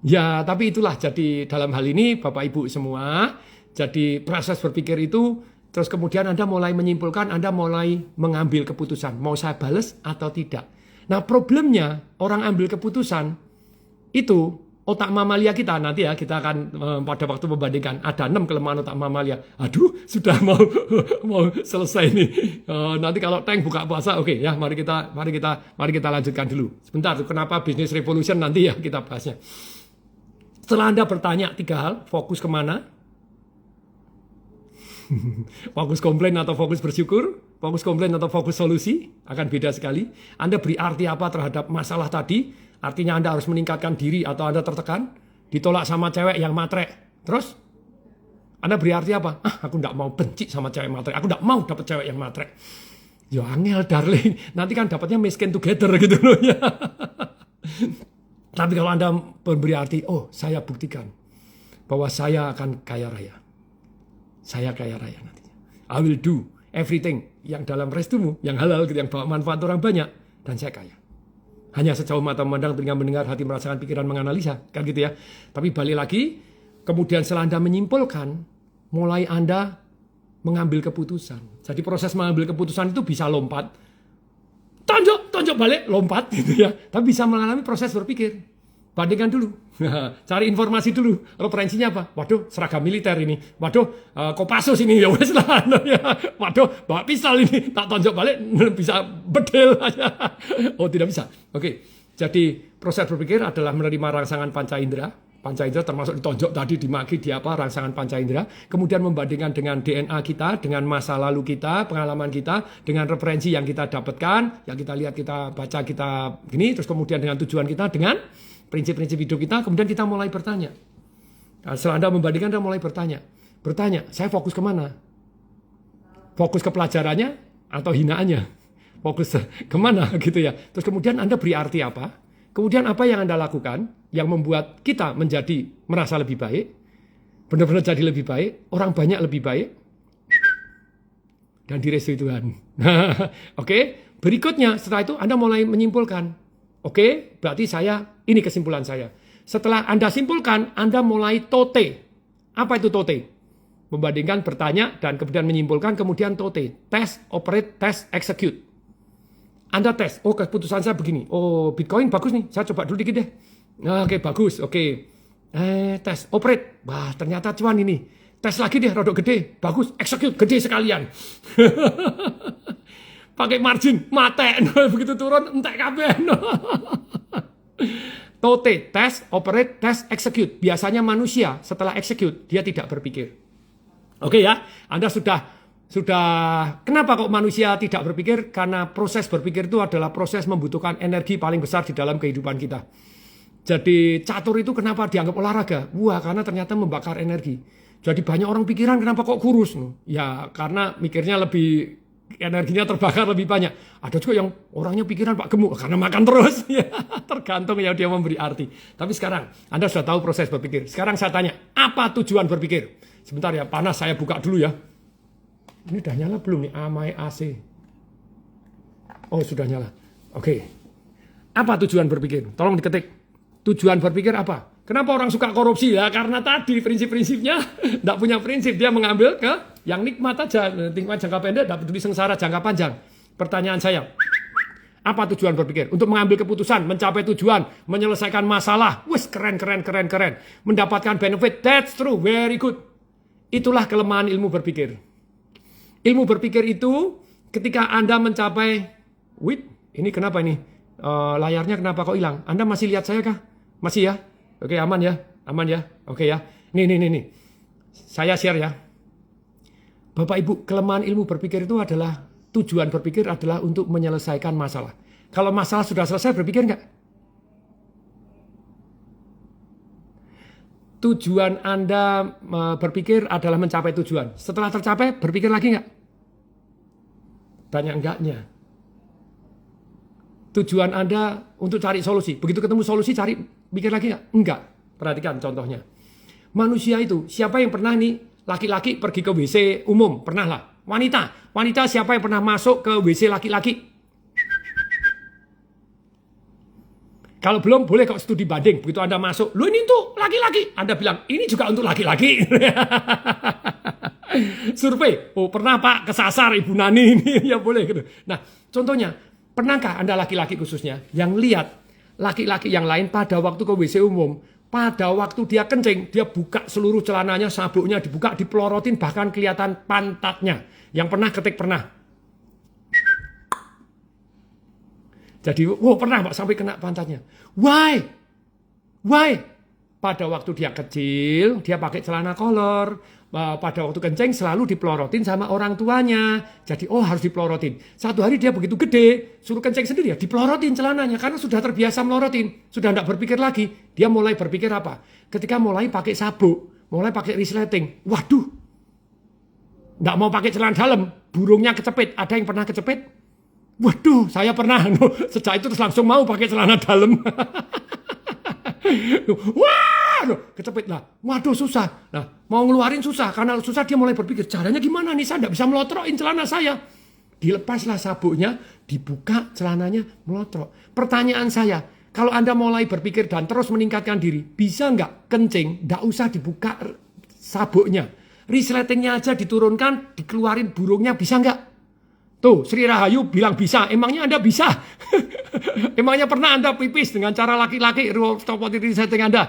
Ya, tapi itulah. Jadi dalam hal ini, Bapak Ibu semua, jadi proses berpikir itu, terus kemudian Anda mulai menyimpulkan, Anda mulai mengambil keputusan. Mau saya balas atau tidak. Nah, problemnya, orang ambil keputusan, itu otak mamalia kita nanti ya kita akan pada waktu membandingkan ada 6 kelemahan otak mamalia. Aduh, sudah mau selesai nih. Nanti kalau tank buka puasa, oke ya, mari kita lanjutkan dulu. Sebentar, kenapa business revolution nanti ya kita bahasnya. Setelah Anda bertanya 3 hal, fokus kemana? Fokus komplain atau fokus bersyukur? Fokus komplain atau fokus solusi? Akan beda sekali. Anda beri arti apa terhadap masalah tadi? Artinya Anda harus meningkatkan diri atau Anda tertekan? Ditolak sama cewek yang matre. Terus? Anda beri arti apa? Aku enggak mau benci sama cewek matre. Aku enggak mau dapat cewek yang matre. Ya angel darling. Nanti kan dapatnya miskin together gitu loh ya. Tapi kalau Anda memberi arti, oh saya buktikan bahwa saya akan kaya raya. Saya kaya raya nantinya. I will do everything yang dalam restumu, yang halal, yang bawa manfaat orang banyak. Dan saya kaya. Hanya sejauh mata memandang, telinga mendengar, hati merasakan, pikiran menganalisa. Kan gitu ya. Tapi balik lagi, kemudian setelah Anda menyimpulkan, mulai Anda mengambil keputusan. Jadi proses mengambil keputusan itu bisa lompat. Tonjok balik, lompat gitu ya. Tapi bisa mengalami proses berpikir. Bandingkan dulu. Cari informasi dulu. Referensinya apa? Waduh, seragam militer ini. Waduh, Kopassus ini. Ya wes lah. Waduh, bawa pistol ini. Tak tonjok balik, bisa bedel aja. Oh, tidak bisa. Oke. Jadi, proses berpikir adalah menerima rangsangan panca indera. Panca indera termasuk ditonjok tadi, dimaki, rangsangan panca indera. Kemudian membandingkan dengan DNA kita, dengan masa lalu kita, pengalaman kita, dengan referensi yang kita dapatkan, yang kita lihat, kita baca, kita gini. Terus kemudian dengan tujuan kita, dengan prinsip-prinsip hidup kita, kemudian kita mulai bertanya. Nah, setelah Anda membandingkan, Anda mulai bertanya. Saya fokus kemana? Fokus ke pelajarannya atau hinaannya? Fokus kemana gitu ya. Terus kemudian Anda beri arti apa? Kemudian apa yang Anda lakukan yang membuat kita menjadi merasa lebih baik? Benar-benar jadi lebih baik? Orang banyak lebih baik? Dan direstui Tuhan. Oke, berikutnya setelah itu Anda mulai menyimpulkan. Oke, berarti ini kesimpulan saya. Setelah Anda simpulkan, Anda mulai tote. Apa itu tote? Membandingkan, bertanya, dan kemudian menyimpulkan, kemudian tote. Test, operate, test, execute. Anda tes, oh keputusan saya begini. Oh, Bitcoin bagus nih, saya coba dulu dikit deh. Oke, bagus, oke. Tes, operate. Wah, ternyata cuan ini. Tes lagi deh, rodok gede, bagus. Execute, gede sekalian. pakai margin, mate. Begitu turun, entek kabeh. Tote, test, operate, test, execute. Biasanya manusia setelah execute, dia tidak berpikir. Oke ya, Anda sudah kenapa kok manusia tidak berpikir? Karena proses berpikir itu adalah proses membutuhkan energi paling besar di dalam kehidupan kita. Jadi catur itu kenapa dianggap olahraga? Wah, karena ternyata membakar energi. Jadi banyak orang pikiran kenapa kok kurus? Ya karena mikirnya lebih, energinya terbakar lebih banyak. Ada juga yang orangnya pikiran Pak gemuk karena makan terus. Ya, tergantung ya dia memberi arti. Tapi sekarang Anda sudah tahu proses berpikir. Sekarang saya tanya, apa tujuan berpikir? Sebentar ya, panas, saya buka dulu ya. Ini udah nyala belum nih? Amai AC. Oh, sudah nyala. Oke. Apa tujuan berpikir? Tolong diketik. Tujuan berpikir apa? Kenapa orang suka korupsi? Ya karena tadi prinsip-prinsipnya tidak punya prinsip. Dia mengambil ke yang nikmat aja. Nikmat jangka pendek, tidak peduli sengsara jangka panjang. Pertanyaan saya, apa tujuan berpikir? Untuk mengambil keputusan, mencapai tujuan, menyelesaikan masalah. Wes keren. Mendapatkan benefit, that's true, very good. Itulah kelemahan ilmu berpikir. Ilmu berpikir itu ketika Anda mencapai, ini kenapa ini? Layarnya kenapa kok hilang? Anda masih lihat saya kah? Masih ya? Oke, aman ya? Oke ya. Nih. Saya share ya. Bapak Ibu, kelemahan ilmu berpikir itu adalah, tujuan berpikir adalah untuk menyelesaikan masalah. Kalau masalah sudah selesai, berpikir nggak? Tujuan Anda berpikir adalah mencapai tujuan. Setelah tercapai, berpikir lagi nggak? Banyak enggaknya. Tujuan Anda untuk cari solusi. Begitu ketemu solusi, pikir lagi nggak? Enggak. Perhatikan contohnya. Manusia itu, siapa yang pernah nih, laki-laki pergi ke WC umum? Pernah lah. Wanita siapa yang pernah masuk ke WC laki-laki? Kalau belum, boleh kok studi banding. Begitu Anda masuk, lu ini untuk laki-laki. Anda bilang, ini juga untuk laki-laki. Survei, oh pernah Pak kesasar Ibu Nani ini, ya boleh gitu. Nah, contohnya, pernahkah Anda laki-laki khususnya yang lihat laki-laki yang lain pada waktu ke WC umum, pada waktu dia kencing, dia buka seluruh celananya, sabuknya dibuka, dipelorotin, bahkan kelihatan pantatnya. Yang pernah ketik pernah. Jadi, pernah Pak sampai kena pantatnya. Why? Pada waktu dia kecil, dia pakai celana kolor. Pada waktu kencing selalu dipelorotin sama orang tuanya. Jadi harus dipelorotin. Satu hari dia begitu gede, suruh kencing sendiri ya, dipelorotin celananya. Karena sudah terbiasa melorotin. Sudah tidak berpikir lagi. Dia mulai berpikir apa? Ketika mulai pakai sabuk, mulai pakai resleting. Waduh, tidak mau pakai celana dalam. Burungnya kecepit. Ada yang pernah kecepit? Waduh, saya pernah. Sejak itu terus langsung mau pakai celana dalam. Wah, kecepit lah. Waduh, susah. Nah, mau ngeluarin susah. Karena susah dia mulai berpikir, caranya gimana nih? Saya tidak bisa melotrokin celana saya. Dilepaslah sabuknya, dibuka celananya, melotrok. Pertanyaan saya, kalau Anda mulai berpikir dan terus meningkatkan diri, bisa nggak kencing? Nggak usah dibuka sabuknya. Resletingnya aja diturunkan, dikeluarin burungnya, bisa nggak? Tuh, Sri Rahayu bilang bisa. Emangnya Anda bisa? Emangnya pernah Anda pipis dengan cara laki-laki? Copotin resleting Anda.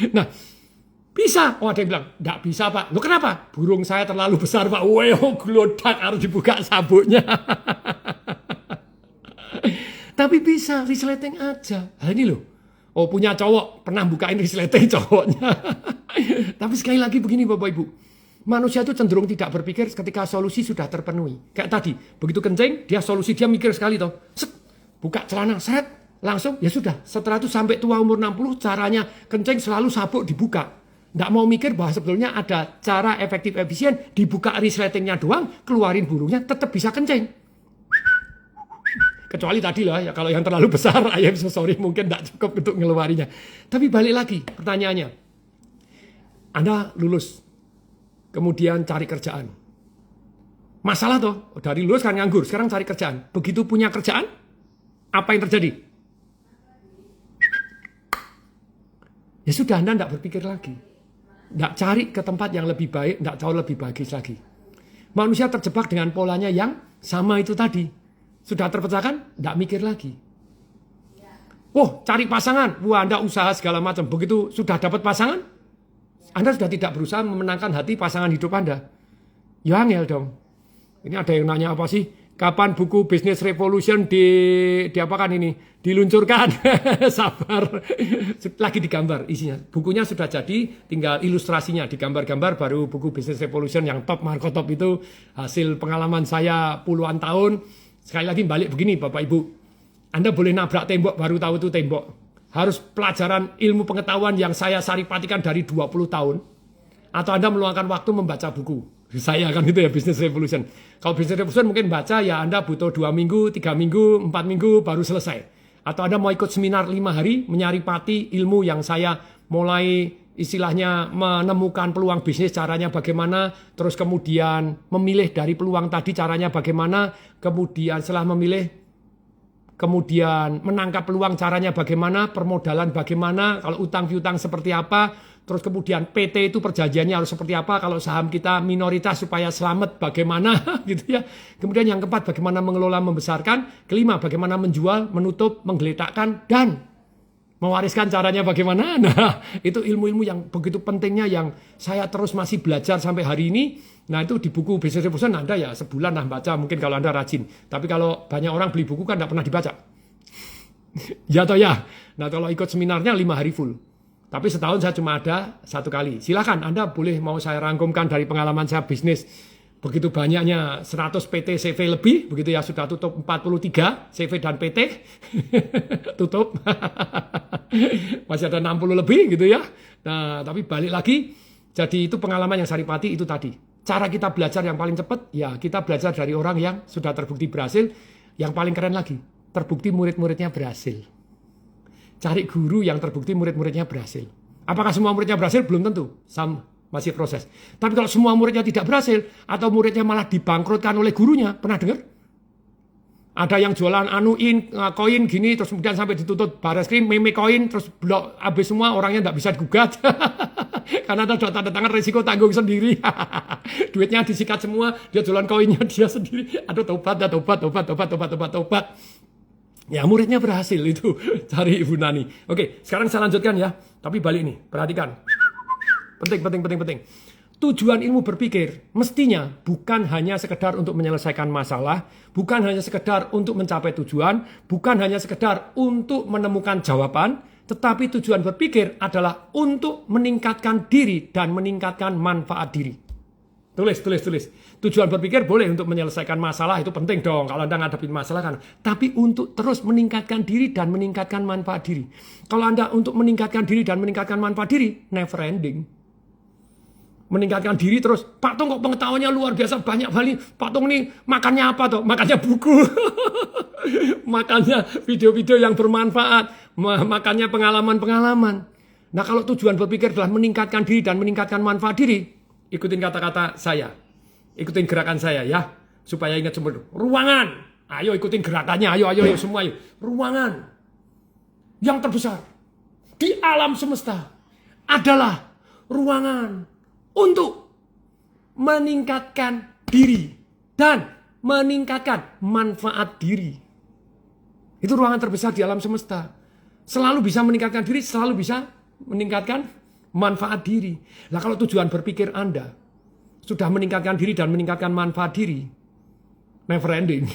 Nah, bisa. Ada yang bilang, enggak bisa Pak. Loh kenapa? Burung saya terlalu besar Pak. Glodak harus dibuka sabuknya. Tapi bisa, resleting aja. Ini loh. Punya cowok, pernah bukain resleting cowoknya. Tapi sekali lagi begini Bapak Ibu. Manusia itu cenderung tidak berpikir ketika solusi sudah terpenuhi. Kayak tadi, begitu kencing, dia mikir sekali toh. Set, buka celana, seret, langsung, ya sudah. Setelah itu sampai tua umur 60, caranya kencing selalu sabuk dibuka. Nggak mau mikir bahwa sebetulnya ada cara efektif efisien, dibuka resletingnya doang, keluarin burungnya, tetap bisa kencing. Kecuali tadi lah, ya kalau yang terlalu besar, I am so sorry, mungkin nggak cukup untuk ngeluarinya. Tapi balik lagi, pertanyaannya. Anda lulus. Kemudian cari kerjaan. Masalah toh, dari lulus kan nganggur, sekarang cari kerjaan. Begitu punya kerjaan, apa yang terjadi? Ya sudah, Anda tidak berpikir lagi. Tidak cari ke tempat yang lebih baik, tidak jauh lebih bagus lagi. Manusia terjebak dengan polanya yang sama itu tadi. Sudah terpecahkan, tidak mikir lagi. Cari pasangan. Anda usaha segala macam. Begitu sudah dapat pasangan, Anda sudah tidak berusaha memenangkan hati pasangan hidup Anda. Ya angel dong. Ini ada yang nanya apa sih? Kapan buku Business Revolution diapakan ini? Diluncurkan. Sabar. Lagi digambar isinya. Bukunya sudah jadi, tinggal ilustrasinya digambar-gambar baru buku Business Revolution yang top Marco Top itu hasil pengalaman saya puluhan tahun. Sekali lagi balik begini Bapak Ibu. Anda boleh nabrak tembok baru tahu itu tembok. Harus pelajaran ilmu pengetahuan yang saya saripatikan dari 20 tahun. Atau Anda meluangkan waktu membaca buku. Saya kan itu ya Business Revolution. Kalau Business Revolution mungkin baca ya Anda butuh 2 minggu, 3 minggu, 4 minggu baru selesai. Atau Anda mau ikut seminar 5 hari menyaripati ilmu yang saya mulai istilahnya menemukan peluang bisnis caranya bagaimana, terus kemudian memilih dari peluang tadi caranya bagaimana, kemudian setelah memilih kemudian menangkap peluang caranya bagaimana, permodalan bagaimana, kalau utang piutang seperti apa, terus kemudian PT itu perjanjiannya harus seperti apa, kalau saham kita minoritas supaya selamat bagaimana gitu ya. Kemudian yang keempat bagaimana mengelola membesarkan, kelima bagaimana menjual, menutup, menggeletakkan, dan mewariskan caranya bagaimana. Nah itu ilmu-ilmu yang begitu pentingnya yang saya terus masih belajar sampai hari ini. Nah itu di buku Business Revolution Anda ya sebulan lah baca mungkin kalau Anda rajin. Tapi kalau banyak orang beli buku kan tidak pernah dibaca. Ya atau ya. Nah kalau ikut seminarnya 5 hari full. Tapi setahun saya cuma ada 1 kali. Silakan Anda boleh mau saya rangkumkan dari pengalaman saya bisnis. Begitu banyaknya 100 PT CV lebih. Begitu ya sudah tutup 43 CV dan PT. Tutup. Masih ada 60 lebih gitu ya. Nah tapi balik lagi. Jadi itu pengalaman yang saripati itu tadi. Cara kita belajar yang paling cepat, ya kita belajar dari orang yang sudah terbukti berhasil. Yang paling keren lagi, terbukti murid-muridnya berhasil. Cari guru yang terbukti murid-muridnya berhasil. Apakah semua muridnya berhasil? Belum tentu. Masih proses. Tapi kalau semua muridnya tidak berhasil, atau muridnya malah dibangkrutkan oleh gurunya, pernah dengar? Ada yang jualan koin gini, terus kemudian sampai ditutup Barreskrim, meme koin, terus blok habis semua, orangnya tidak bisa digugat. Karena ada tanda tangan resiko tanggung sendiri. Duitnya disikat semua, dia jualan koinnya dia sendiri. Aduh tobat. Ya muridnya berhasil itu. Cari Ibu Nani. Oke, sekarang saya lanjutkan ya. Tapi balik nih, perhatikan. Penting. Tujuan ilmu berpikir mestinya bukan hanya sekedar untuk menyelesaikan masalah, bukan hanya sekedar untuk mencapai tujuan, bukan hanya sekedar untuk menemukan jawaban, tetapi tujuan berpikir adalah untuk meningkatkan diri dan meningkatkan manfaat diri. Tulis. Tujuan berpikir boleh untuk menyelesaikan masalah, itu penting dong kalau Anda ngadepin masalah kan. Tapi untuk terus meningkatkan diri dan meningkatkan manfaat diri. Kalau Anda untuk meningkatkan diri dan meningkatkan manfaat diri, never ending. Meningkatkan diri terus, Pak Tung kok pengetahuannya luar biasa banyak kali. Pak Tung ini makannya apa toh? Makannya buku. Makannya video-video yang bermanfaat. Makannya pengalaman-pengalaman. Nah kalau tujuan berpikir adalah meningkatkan diri dan meningkatkan manfaat diri, ikutin kata-kata saya. Ikutin gerakan saya ya. Supaya ingat semua. Ruangan. Ayo ikutin gerakannya. Ayo semua. Ayo. Ruangan yang terbesar di alam semesta adalah ruangan untuk meningkatkan diri dan meningkatkan manfaat diri. Itu ruangan terbesar di alam semesta. Selalu bisa meningkatkan diri, selalu bisa meningkatkan manfaat diri. Nah kalau tujuan berpikir Anda sudah meningkatkan diri dan meningkatkan manfaat diri, never ending.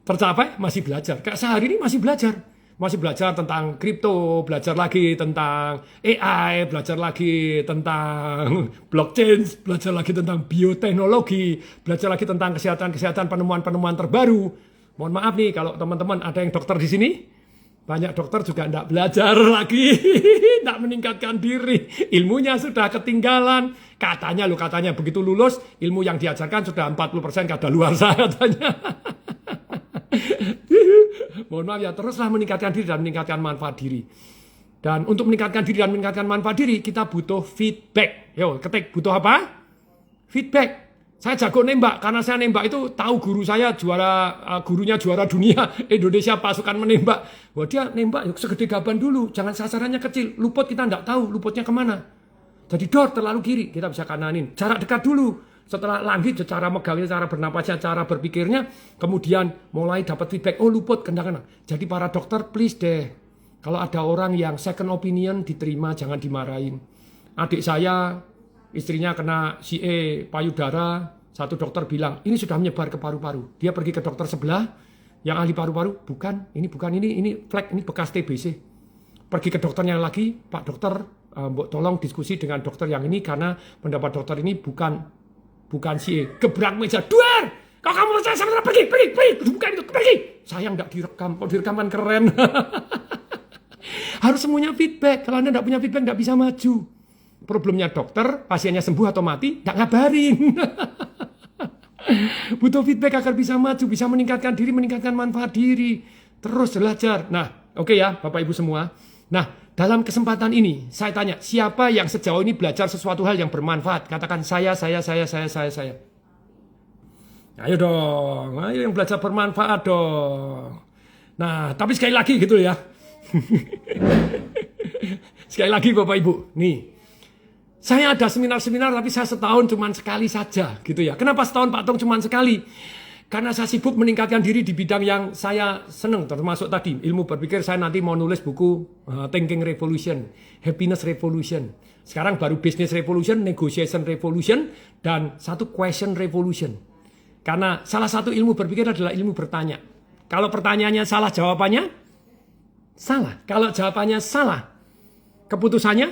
Tercapai, masih belajar. Kayak sehari ini masih belajar. Masih belajar tentang kripto, belajar lagi tentang AI, belajar lagi tentang blockchain, belajar lagi tentang bioteknologi, belajar lagi tentang kesehatan, penemuan-penemuan terbaru. Mohon maaf nih kalau teman-teman ada yang dokter di sini, banyak dokter juga tidak belajar lagi, tidak meningkatkan diri, ilmunya sudah ketinggalan. Katanya begitu lulus, ilmu yang diajarkan sudah 40% kadaluarsa katanya. Mohon maaf ya, teruslah meningkatkan diri dan meningkatkan manfaat diri. Dan untuk meningkatkan diri dan meningkatkan manfaat diri, kita butuh feedback. Yo, ketik butuh apa? Feedback. Saya jago nembak, karena saya nembak itu tahu guru saya gurunya juara dunia Indonesia pasukan menembak. Wah dia nembak segede gaban dulu, jangan sasarannya kecil. Luput kita tidak tahu luputnya kemana. Jadi dor terlalu kiri, kita bisa kananin. Jarak dekat dulu. Setelah lanjut cara megangnya, cara bernapasnya, cara berpikirnya, kemudian mulai dapat feedback. Oh luput, kena-kena. Jadi para dokter please deh, kalau ada orang yang second opinion diterima, jangan dimarahin. Adik saya istrinya kena CA payudara, satu dokter bilang, ini sudah menyebar ke paru-paru. Dia pergi ke dokter sebelah, yang ahli paru-paru, bukan, ini flek, ini bekas TBC. Pergi ke dokternya lagi, Pak dokter, mbok tolong diskusi dengan dokter yang ini, karena pendapat dokter ini bukan CA. Gebrak meja, duar! Kalau kamu percaya sama saya, pergi, bukan itu, pergi! Sayang nggak direkam, kalau direkam kan keren. Harus semuanya feedback, kalau Anda nggak punya feedback nggak bisa maju. Problemnya dokter, pasiennya sembuh atau mati, nggak ngabarin. Butuh feedback agar bisa maju, bisa meningkatkan diri, meningkatkan manfaat diri. Terus belajar. Nah, oke ya Bapak Ibu semua. Nah, dalam kesempatan ini, saya tanya, siapa yang sejauh ini belajar sesuatu hal yang bermanfaat? Katakan saya. Ayo dong, ayo yang belajar bermanfaat dong. Nah, tapi sekali lagi gitu ya. Sekali lagi Bapak Ibu, nih. Saya ada seminar-seminar tapi saya setahun cuma sekali saja gitu ya. Kenapa setahun Pak Tong cuma sekali? Karena saya sibuk meningkatkan diri di bidang yang saya senang, termasuk tadi ilmu berpikir. Saya nanti mau nulis buku Thinking Revolution, Happiness Revolution. Sekarang baru Business Revolution, Negotiation Revolution, dan satu Question Revolution. Karena salah satu ilmu berpikir adalah ilmu bertanya. Kalau pertanyaannya salah, jawabannya salah. Kalau jawabannya salah, keputusannya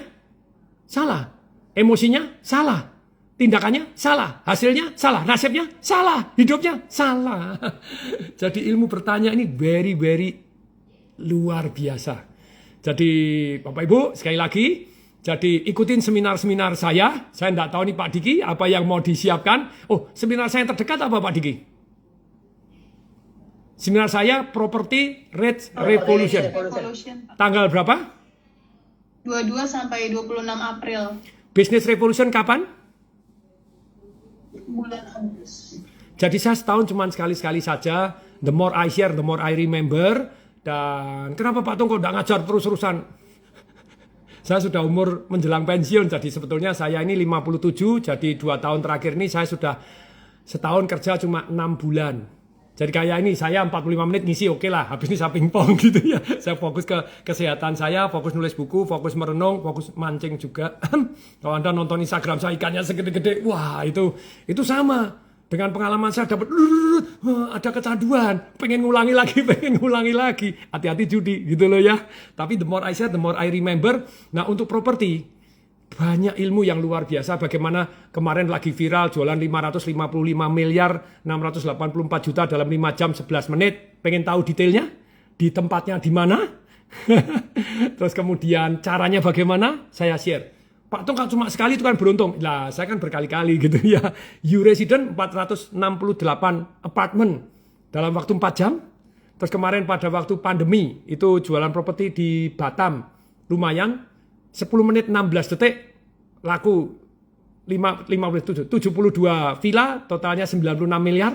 salah. Emosinya salah, tindakannya salah, hasilnya salah, nasibnya salah, hidupnya salah. Jadi ilmu bertanya ini very luar biasa. Jadi Bapak Ibu sekali lagi, jadi ikutin seminar-seminar saya. Saya enggak tahu nih Pak Diki apa yang mau disiapkan. Oh, seminar saya terdekat apa Pak Diki? Seminar saya Property Rate Revolution. Tanggal berapa? 22 sampai 26 April. Business Revolution kapan? Bulan Agustus. Jadi saya setahun cuma sekali-sekali saja. The more I share, the more I remember. Dan kenapa Pak Tung kok nggak ngajar terus-terusan? Saya sudah umur menjelang pensiun. Jadi sebetulnya saya ini 57. Jadi 2 tahun terakhir ini saya sudah setahun kerja cuma 6 bulan. Jadi kayak ini saya 45 menit ngisi oke lah. Habis ini saya pingpong gitu ya. Saya fokus ke kesehatan saya, fokus nulis buku, fokus merenung, fokus mancing juga. Kalau Anda nonton Instagram saya ikannya segede-gede, wah itu sama. Dengan pengalaman saya dapat ada kecanduan, pengen ngulangi lagi. Hati-hati judi gitu loh ya. Tapi the more I share, the more I remember. Nah untuk properti banyak ilmu yang luar biasa. Bagaimana kemarin lagi viral jualan 555 miliar 684 juta dalam 5 jam 11 menit. Pengen tahu detailnya? Di tempatnya di mana? Terus kemudian caranya bagaimana? Saya share. Pak Tung kan cuma sekali itu kan beruntung. Lah saya kan berkali-kali gitu ya. U-Resident 468 apartemen dalam waktu 4 jam. Terus kemarin pada waktu pandemi itu jualan properti di Batam. Lumayan. 10 menit 16 detik laku 72 villa totalnya 96 miliar.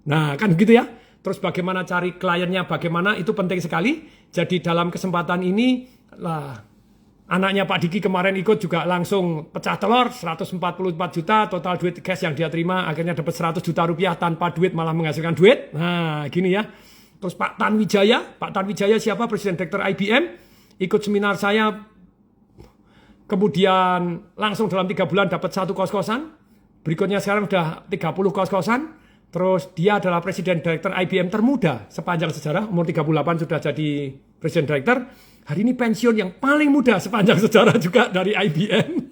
Nah kan gitu ya. Terus bagaimana cari kliennya, bagaimana itu penting sekali. Jadi dalam kesempatan ini lah anaknya Pak Diki kemarin ikut juga langsung pecah telur 144 juta total duit cash yang dia terima. Akhirnya dapat 100 juta rupiah tanpa duit malah menghasilkan duit. Nah gini ya. Terus Pak Tan Wijaya siapa? Presiden Direktur IBM. Ikut seminar saya. Kemudian langsung dalam 3 bulan dapat 1 kos-kosan. Berikutnya sekarang sudah 30 kos-kosan. Terus dia adalah Presiden Direktur IBM termuda sepanjang sejarah. Umur 38 sudah jadi Presiden Direktur. Hari ini pensiun yang paling muda sepanjang sejarah juga dari IBM.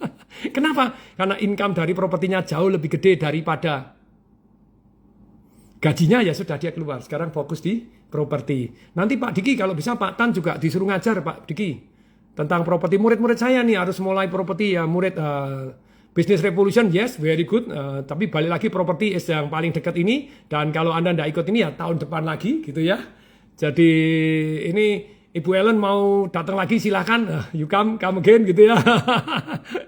Kenapa? Karena income dari propertinya jauh lebih gede daripada gajinya ya sudah dia keluar. Sekarang fokus di properti. Nanti Pak Diki kalau bisa Pak Tan juga disuruh ngajar Pak Diki. Tentang properti, murid-murid saya nih harus mulai properti ya murid Business Revolution, yes, very good. Tapi balik lagi properti is yang paling dekat ini. Dan kalau Anda tidak ikut ini ya tahun depan lagi gitu ya. Jadi ini Ibu Ellen mau datang lagi silahkan, you come again gitu ya.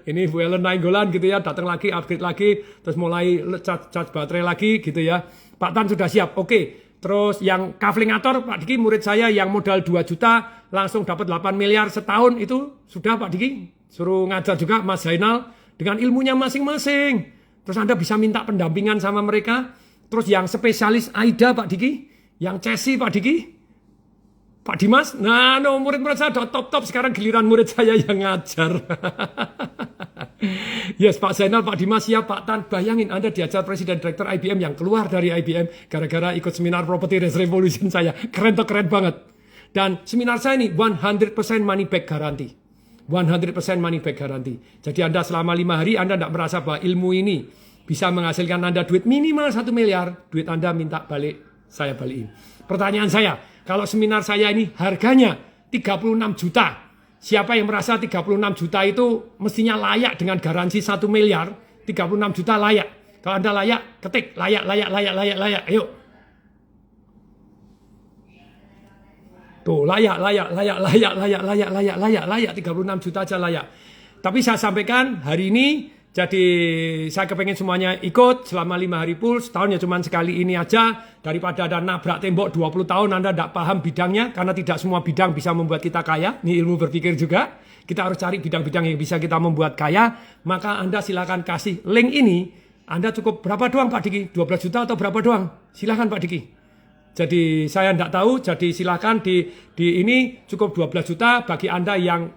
Ini Ibu Ellen Nainggolan gitu ya, datang lagi, upgrade lagi, terus mulai charge baterai lagi gitu ya. Pak Tan sudah siap, oke. Terus yang kaflingator Pak Diki murid saya yang modal 2 juta langsung dapat 8 miliar setahun itu sudah Pak Diki. Suruh ngajar juga Mas Zainal dengan ilmunya masing-masing. Terus Anda bisa minta pendampingan sama mereka. Terus yang spesialis AIDA Pak Diki, yang CESI Pak Diki. Pak Dimas, nah no, murid-murid saya udah top-top, sekarang giliran murid saya yang ngajar. Yes, Pak Zainal, Pak Dimas, ya Pak Tan, bayangin Anda diajar Presiden Direktur IBM yang keluar dari IBM gara-gara ikut seminar Property Risk Revolution saya. Keren tuh, keren banget. Dan seminar saya ini 100% money back guarantee. 100% money back guarantee. Jadi Anda selama 5 hari Anda tidak merasa bahwa ilmu ini bisa menghasilkan Anda duit minimal 1 miliar, duit Anda minta balik, saya balikin. Pertanyaan saya, kalau seminar saya ini harganya 36 juta, siapa yang merasa 36 juta itu mestinya layak dengan garansi 1 miliar, 36 juta layak. Kalau Anda layak, ketik layak. Ayo. Tuh, layak, 36 juta aja layak. Tapi saya sampaikan hari ini, jadi saya kepengen semuanya ikut selama 5 hari full, setahun ya cuman sekali ini aja, daripada ada nabrak tembok 20 tahun Anda tidak paham bidangnya, karena tidak semua bidang bisa membuat kita kaya, ini ilmu berpikir juga, kita harus cari bidang-bidang yang bisa kita membuat kaya, maka Anda silakan kasih link ini, Anda cukup berapa doang Pak Diki? 12 juta atau berapa doang? Silakan Pak Diki. Jadi saya tidak tahu, jadi silakan di ini cukup 12 juta bagi Anda yang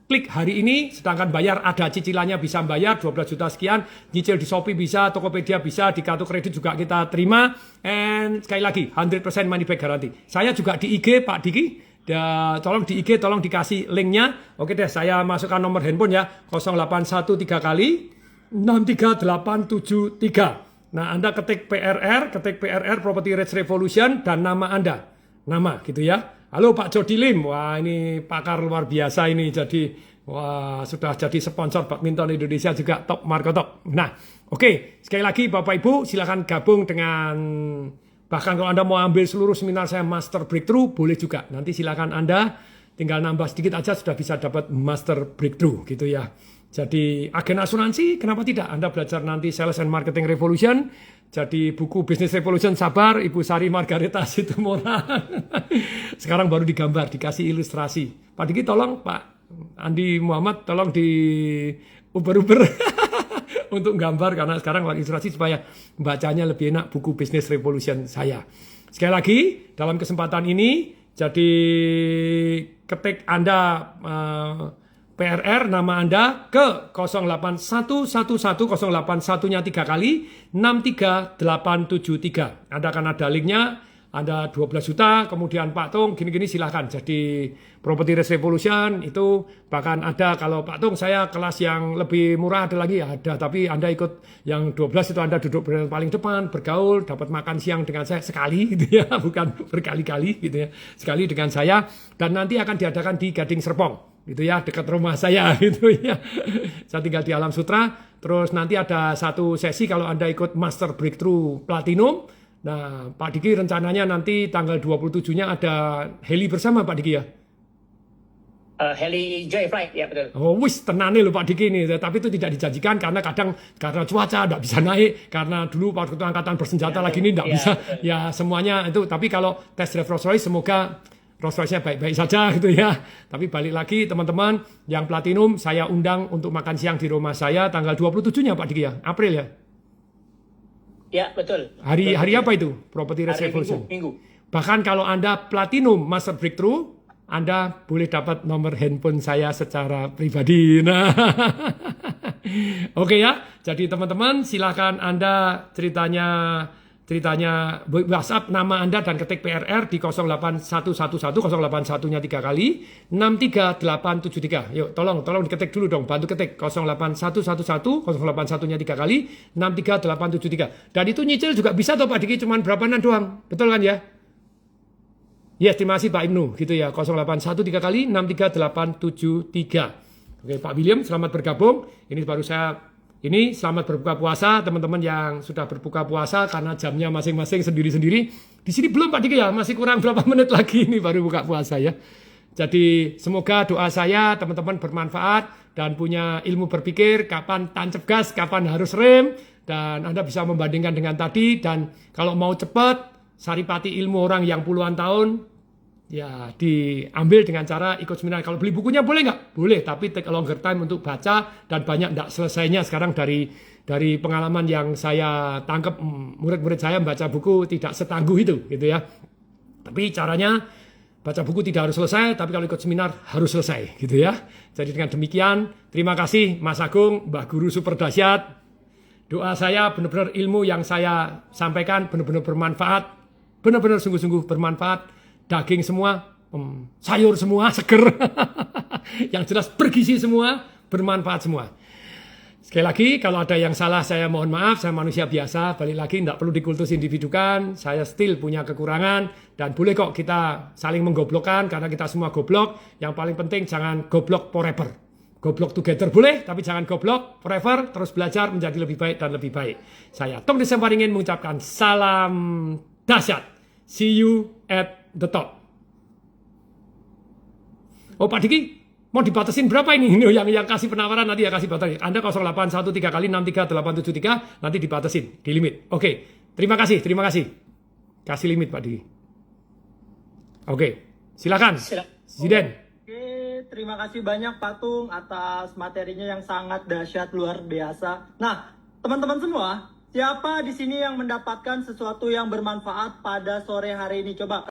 klik hari ini, sedangkan bayar ada cicilannya bisa bayar 12 juta sekian, nyicil di Shopee bisa, Tokopedia bisa, di kartu kredit juga kita terima, and sekali lagi 100% money back guarantee. Saya juga di IG Pak Diki, tolong di IG, tolong dikasih linknya. Oke deh, saya masukkan nomor handphone ya, 0813 kali 63873. Nah, Anda ketik PRR Property Risk Revolution dan nama Anda. Nama gitu ya. Halo Pak Jody Lim. Wah, ini pakar luar biasa ini. Jadi, wah, sudah jadi sponsor badminton Indonesia juga top Marco top. Nah, oke. Sekali lagi Bapak Ibu silakan gabung dengan, bahkan kalau Anda mau ambil seluruh seminar saya Master Breakthrough, boleh juga. Nanti silakan Anda tinggal nambah sedikit aja sudah bisa dapat Master Breakthrough gitu ya. Jadi agen asuransi, kenapa tidak? Anda belajar nanti Sales and Marketing Revolution, jadi buku Business Revolution sabar, Ibu Sari Margareta Situmorang. Sekarang baru digambar, dikasih ilustrasi. Pak Diki tolong, Pak Andi Muhammad tolong di uber-uber untuk gambar, karena sekarang lagi ilustrasi supaya bacanya lebih enak buku Business Revolution saya. Sekali lagi, dalam kesempatan ini, jadi ketik Anda PRR nama Anda ke 0811108 nya 3 kali 63873. Anda akan ada linknya, Anda 12 juta, kemudian Pak Tung gini-gini silahkan. Jadi Property Risk Revolution itu bahkan ada, kalau Pak Tung saya kelas yang lebih murah ada lagi ya ada, tapi Anda ikut yang 12 itu Anda duduk paling depan, bergaul, dapat makan siang dengan saya sekali gitu ya, bukan berkali-kali gitu ya, sekali dengan saya, dan nanti akan diadakan di Gading Serpong gitu ya, dekat rumah saya gitu ya. Saya tinggal di Alam Sutra. Terus nanti ada satu sesi kalau Anda ikut Master Breakthrough Platinum. Nah, Pak Diki rencananya nanti tanggal 27-nya ada heli bersama Pak Diki ya. Heli Joy Flight, ya betul. Oh wis tenane loh Pak Diki ini, tapi itu tidak dijanjikan karena kadang karena cuaca tidak bisa naik, karena dulu waktu itu angkatan bersenjata lagi ini tidak bisa, betul. Ya semuanya itu. Tapi kalau tes drive Rolls Royce semoga Rolls Royce-nya baik-baik saja gitu ya. Tapi balik lagi teman-teman yang platinum saya undang untuk makan siang di rumah saya tanggal 27-nya Pak Diki ya, April ya. Ya betul. Hari apa itu? Property Risk Revolution. Minggu. Bahkan kalau Anda platinum Master Breakthrough, Anda boleh dapat nomor handphone saya secara pribadi. Nah, oke ya. Jadi teman-teman silakan Anda ceritanya WhatsApp nama Anda dan ketik PRR di 08111 nya 3 kali 63873. Yuk tolong diketik dulu dong, bantu ketik 08111 nya 3 kali 63873. Dan itu nyicil juga bisa toh Pak Diki, cuman berapaan doang. Betul kan ya? Yes, terima kasih Pak Ibnu gitu ya. 081 3 kali 63873. Oke, Pak William selamat bergabung. Ini baru saya selamat berbuka puasa teman-teman yang sudah berbuka puasa karena jamnya masing-masing sendiri-sendiri. Di sini belum Pak Diki ya, masih kurang berapa menit lagi ini baru buka puasa ya. Jadi semoga doa saya teman-teman bermanfaat dan punya ilmu berpikir kapan tancap gas, kapan harus rem, dan Anda bisa membandingkan dengan tadi. Dan kalau mau cepat saripati ilmu orang yang puluhan tahun, ya diambil dengan cara ikut seminar. Kalau beli bukunya boleh nggak? Boleh, tapi take a longer time untuk baca, dan banyak nggak selesainya sekarang dari pengalaman yang saya tangkap, murid-murid saya membaca buku tidak setangguh itu gitu ya. Tapi caranya baca buku tidak harus selesai, tapi kalau ikut seminar harus selesai, gitu ya. Jadi dengan demikian, terima kasih Mas Agung, Mbah Guru super dahsyat. Doa saya benar-benar ilmu yang saya sampaikan benar-benar bermanfaat, benar-benar sungguh-sungguh bermanfaat. Daging semua, sayur semua seger, yang jelas bergizi semua, bermanfaat semua. Sekali lagi, kalau ada yang salah saya mohon maaf, saya manusia biasa, balik lagi tidak perlu dikultus individukan, saya still punya kekurangan, dan boleh kok kita saling menggoblokkan, karena kita semua goblok, yang paling penting jangan goblok forever. Goblok together boleh, tapi jangan goblok forever, terus belajar menjadi lebih baik dan lebih baik. Saya Tong Desembaringin mengucapkan salam dahsyat, see you at the top. Oh Pak Diki, mau dibatasin berapa ini? Yang kasih penawaran nanti ya kasih batasin. Anda 0813 kali 63873 nanti dibatasin di limit. Oke, terima kasih. Kasih limit Pak Diki. Oke, silakan. Ziden. Oke, terima kasih banyak Pak Tung atas materinya yang sangat dahsyat luar biasa. Nah, teman-teman semua, siapa di sini yang mendapatkan sesuatu yang bermanfaat pada sore hari ini? Coba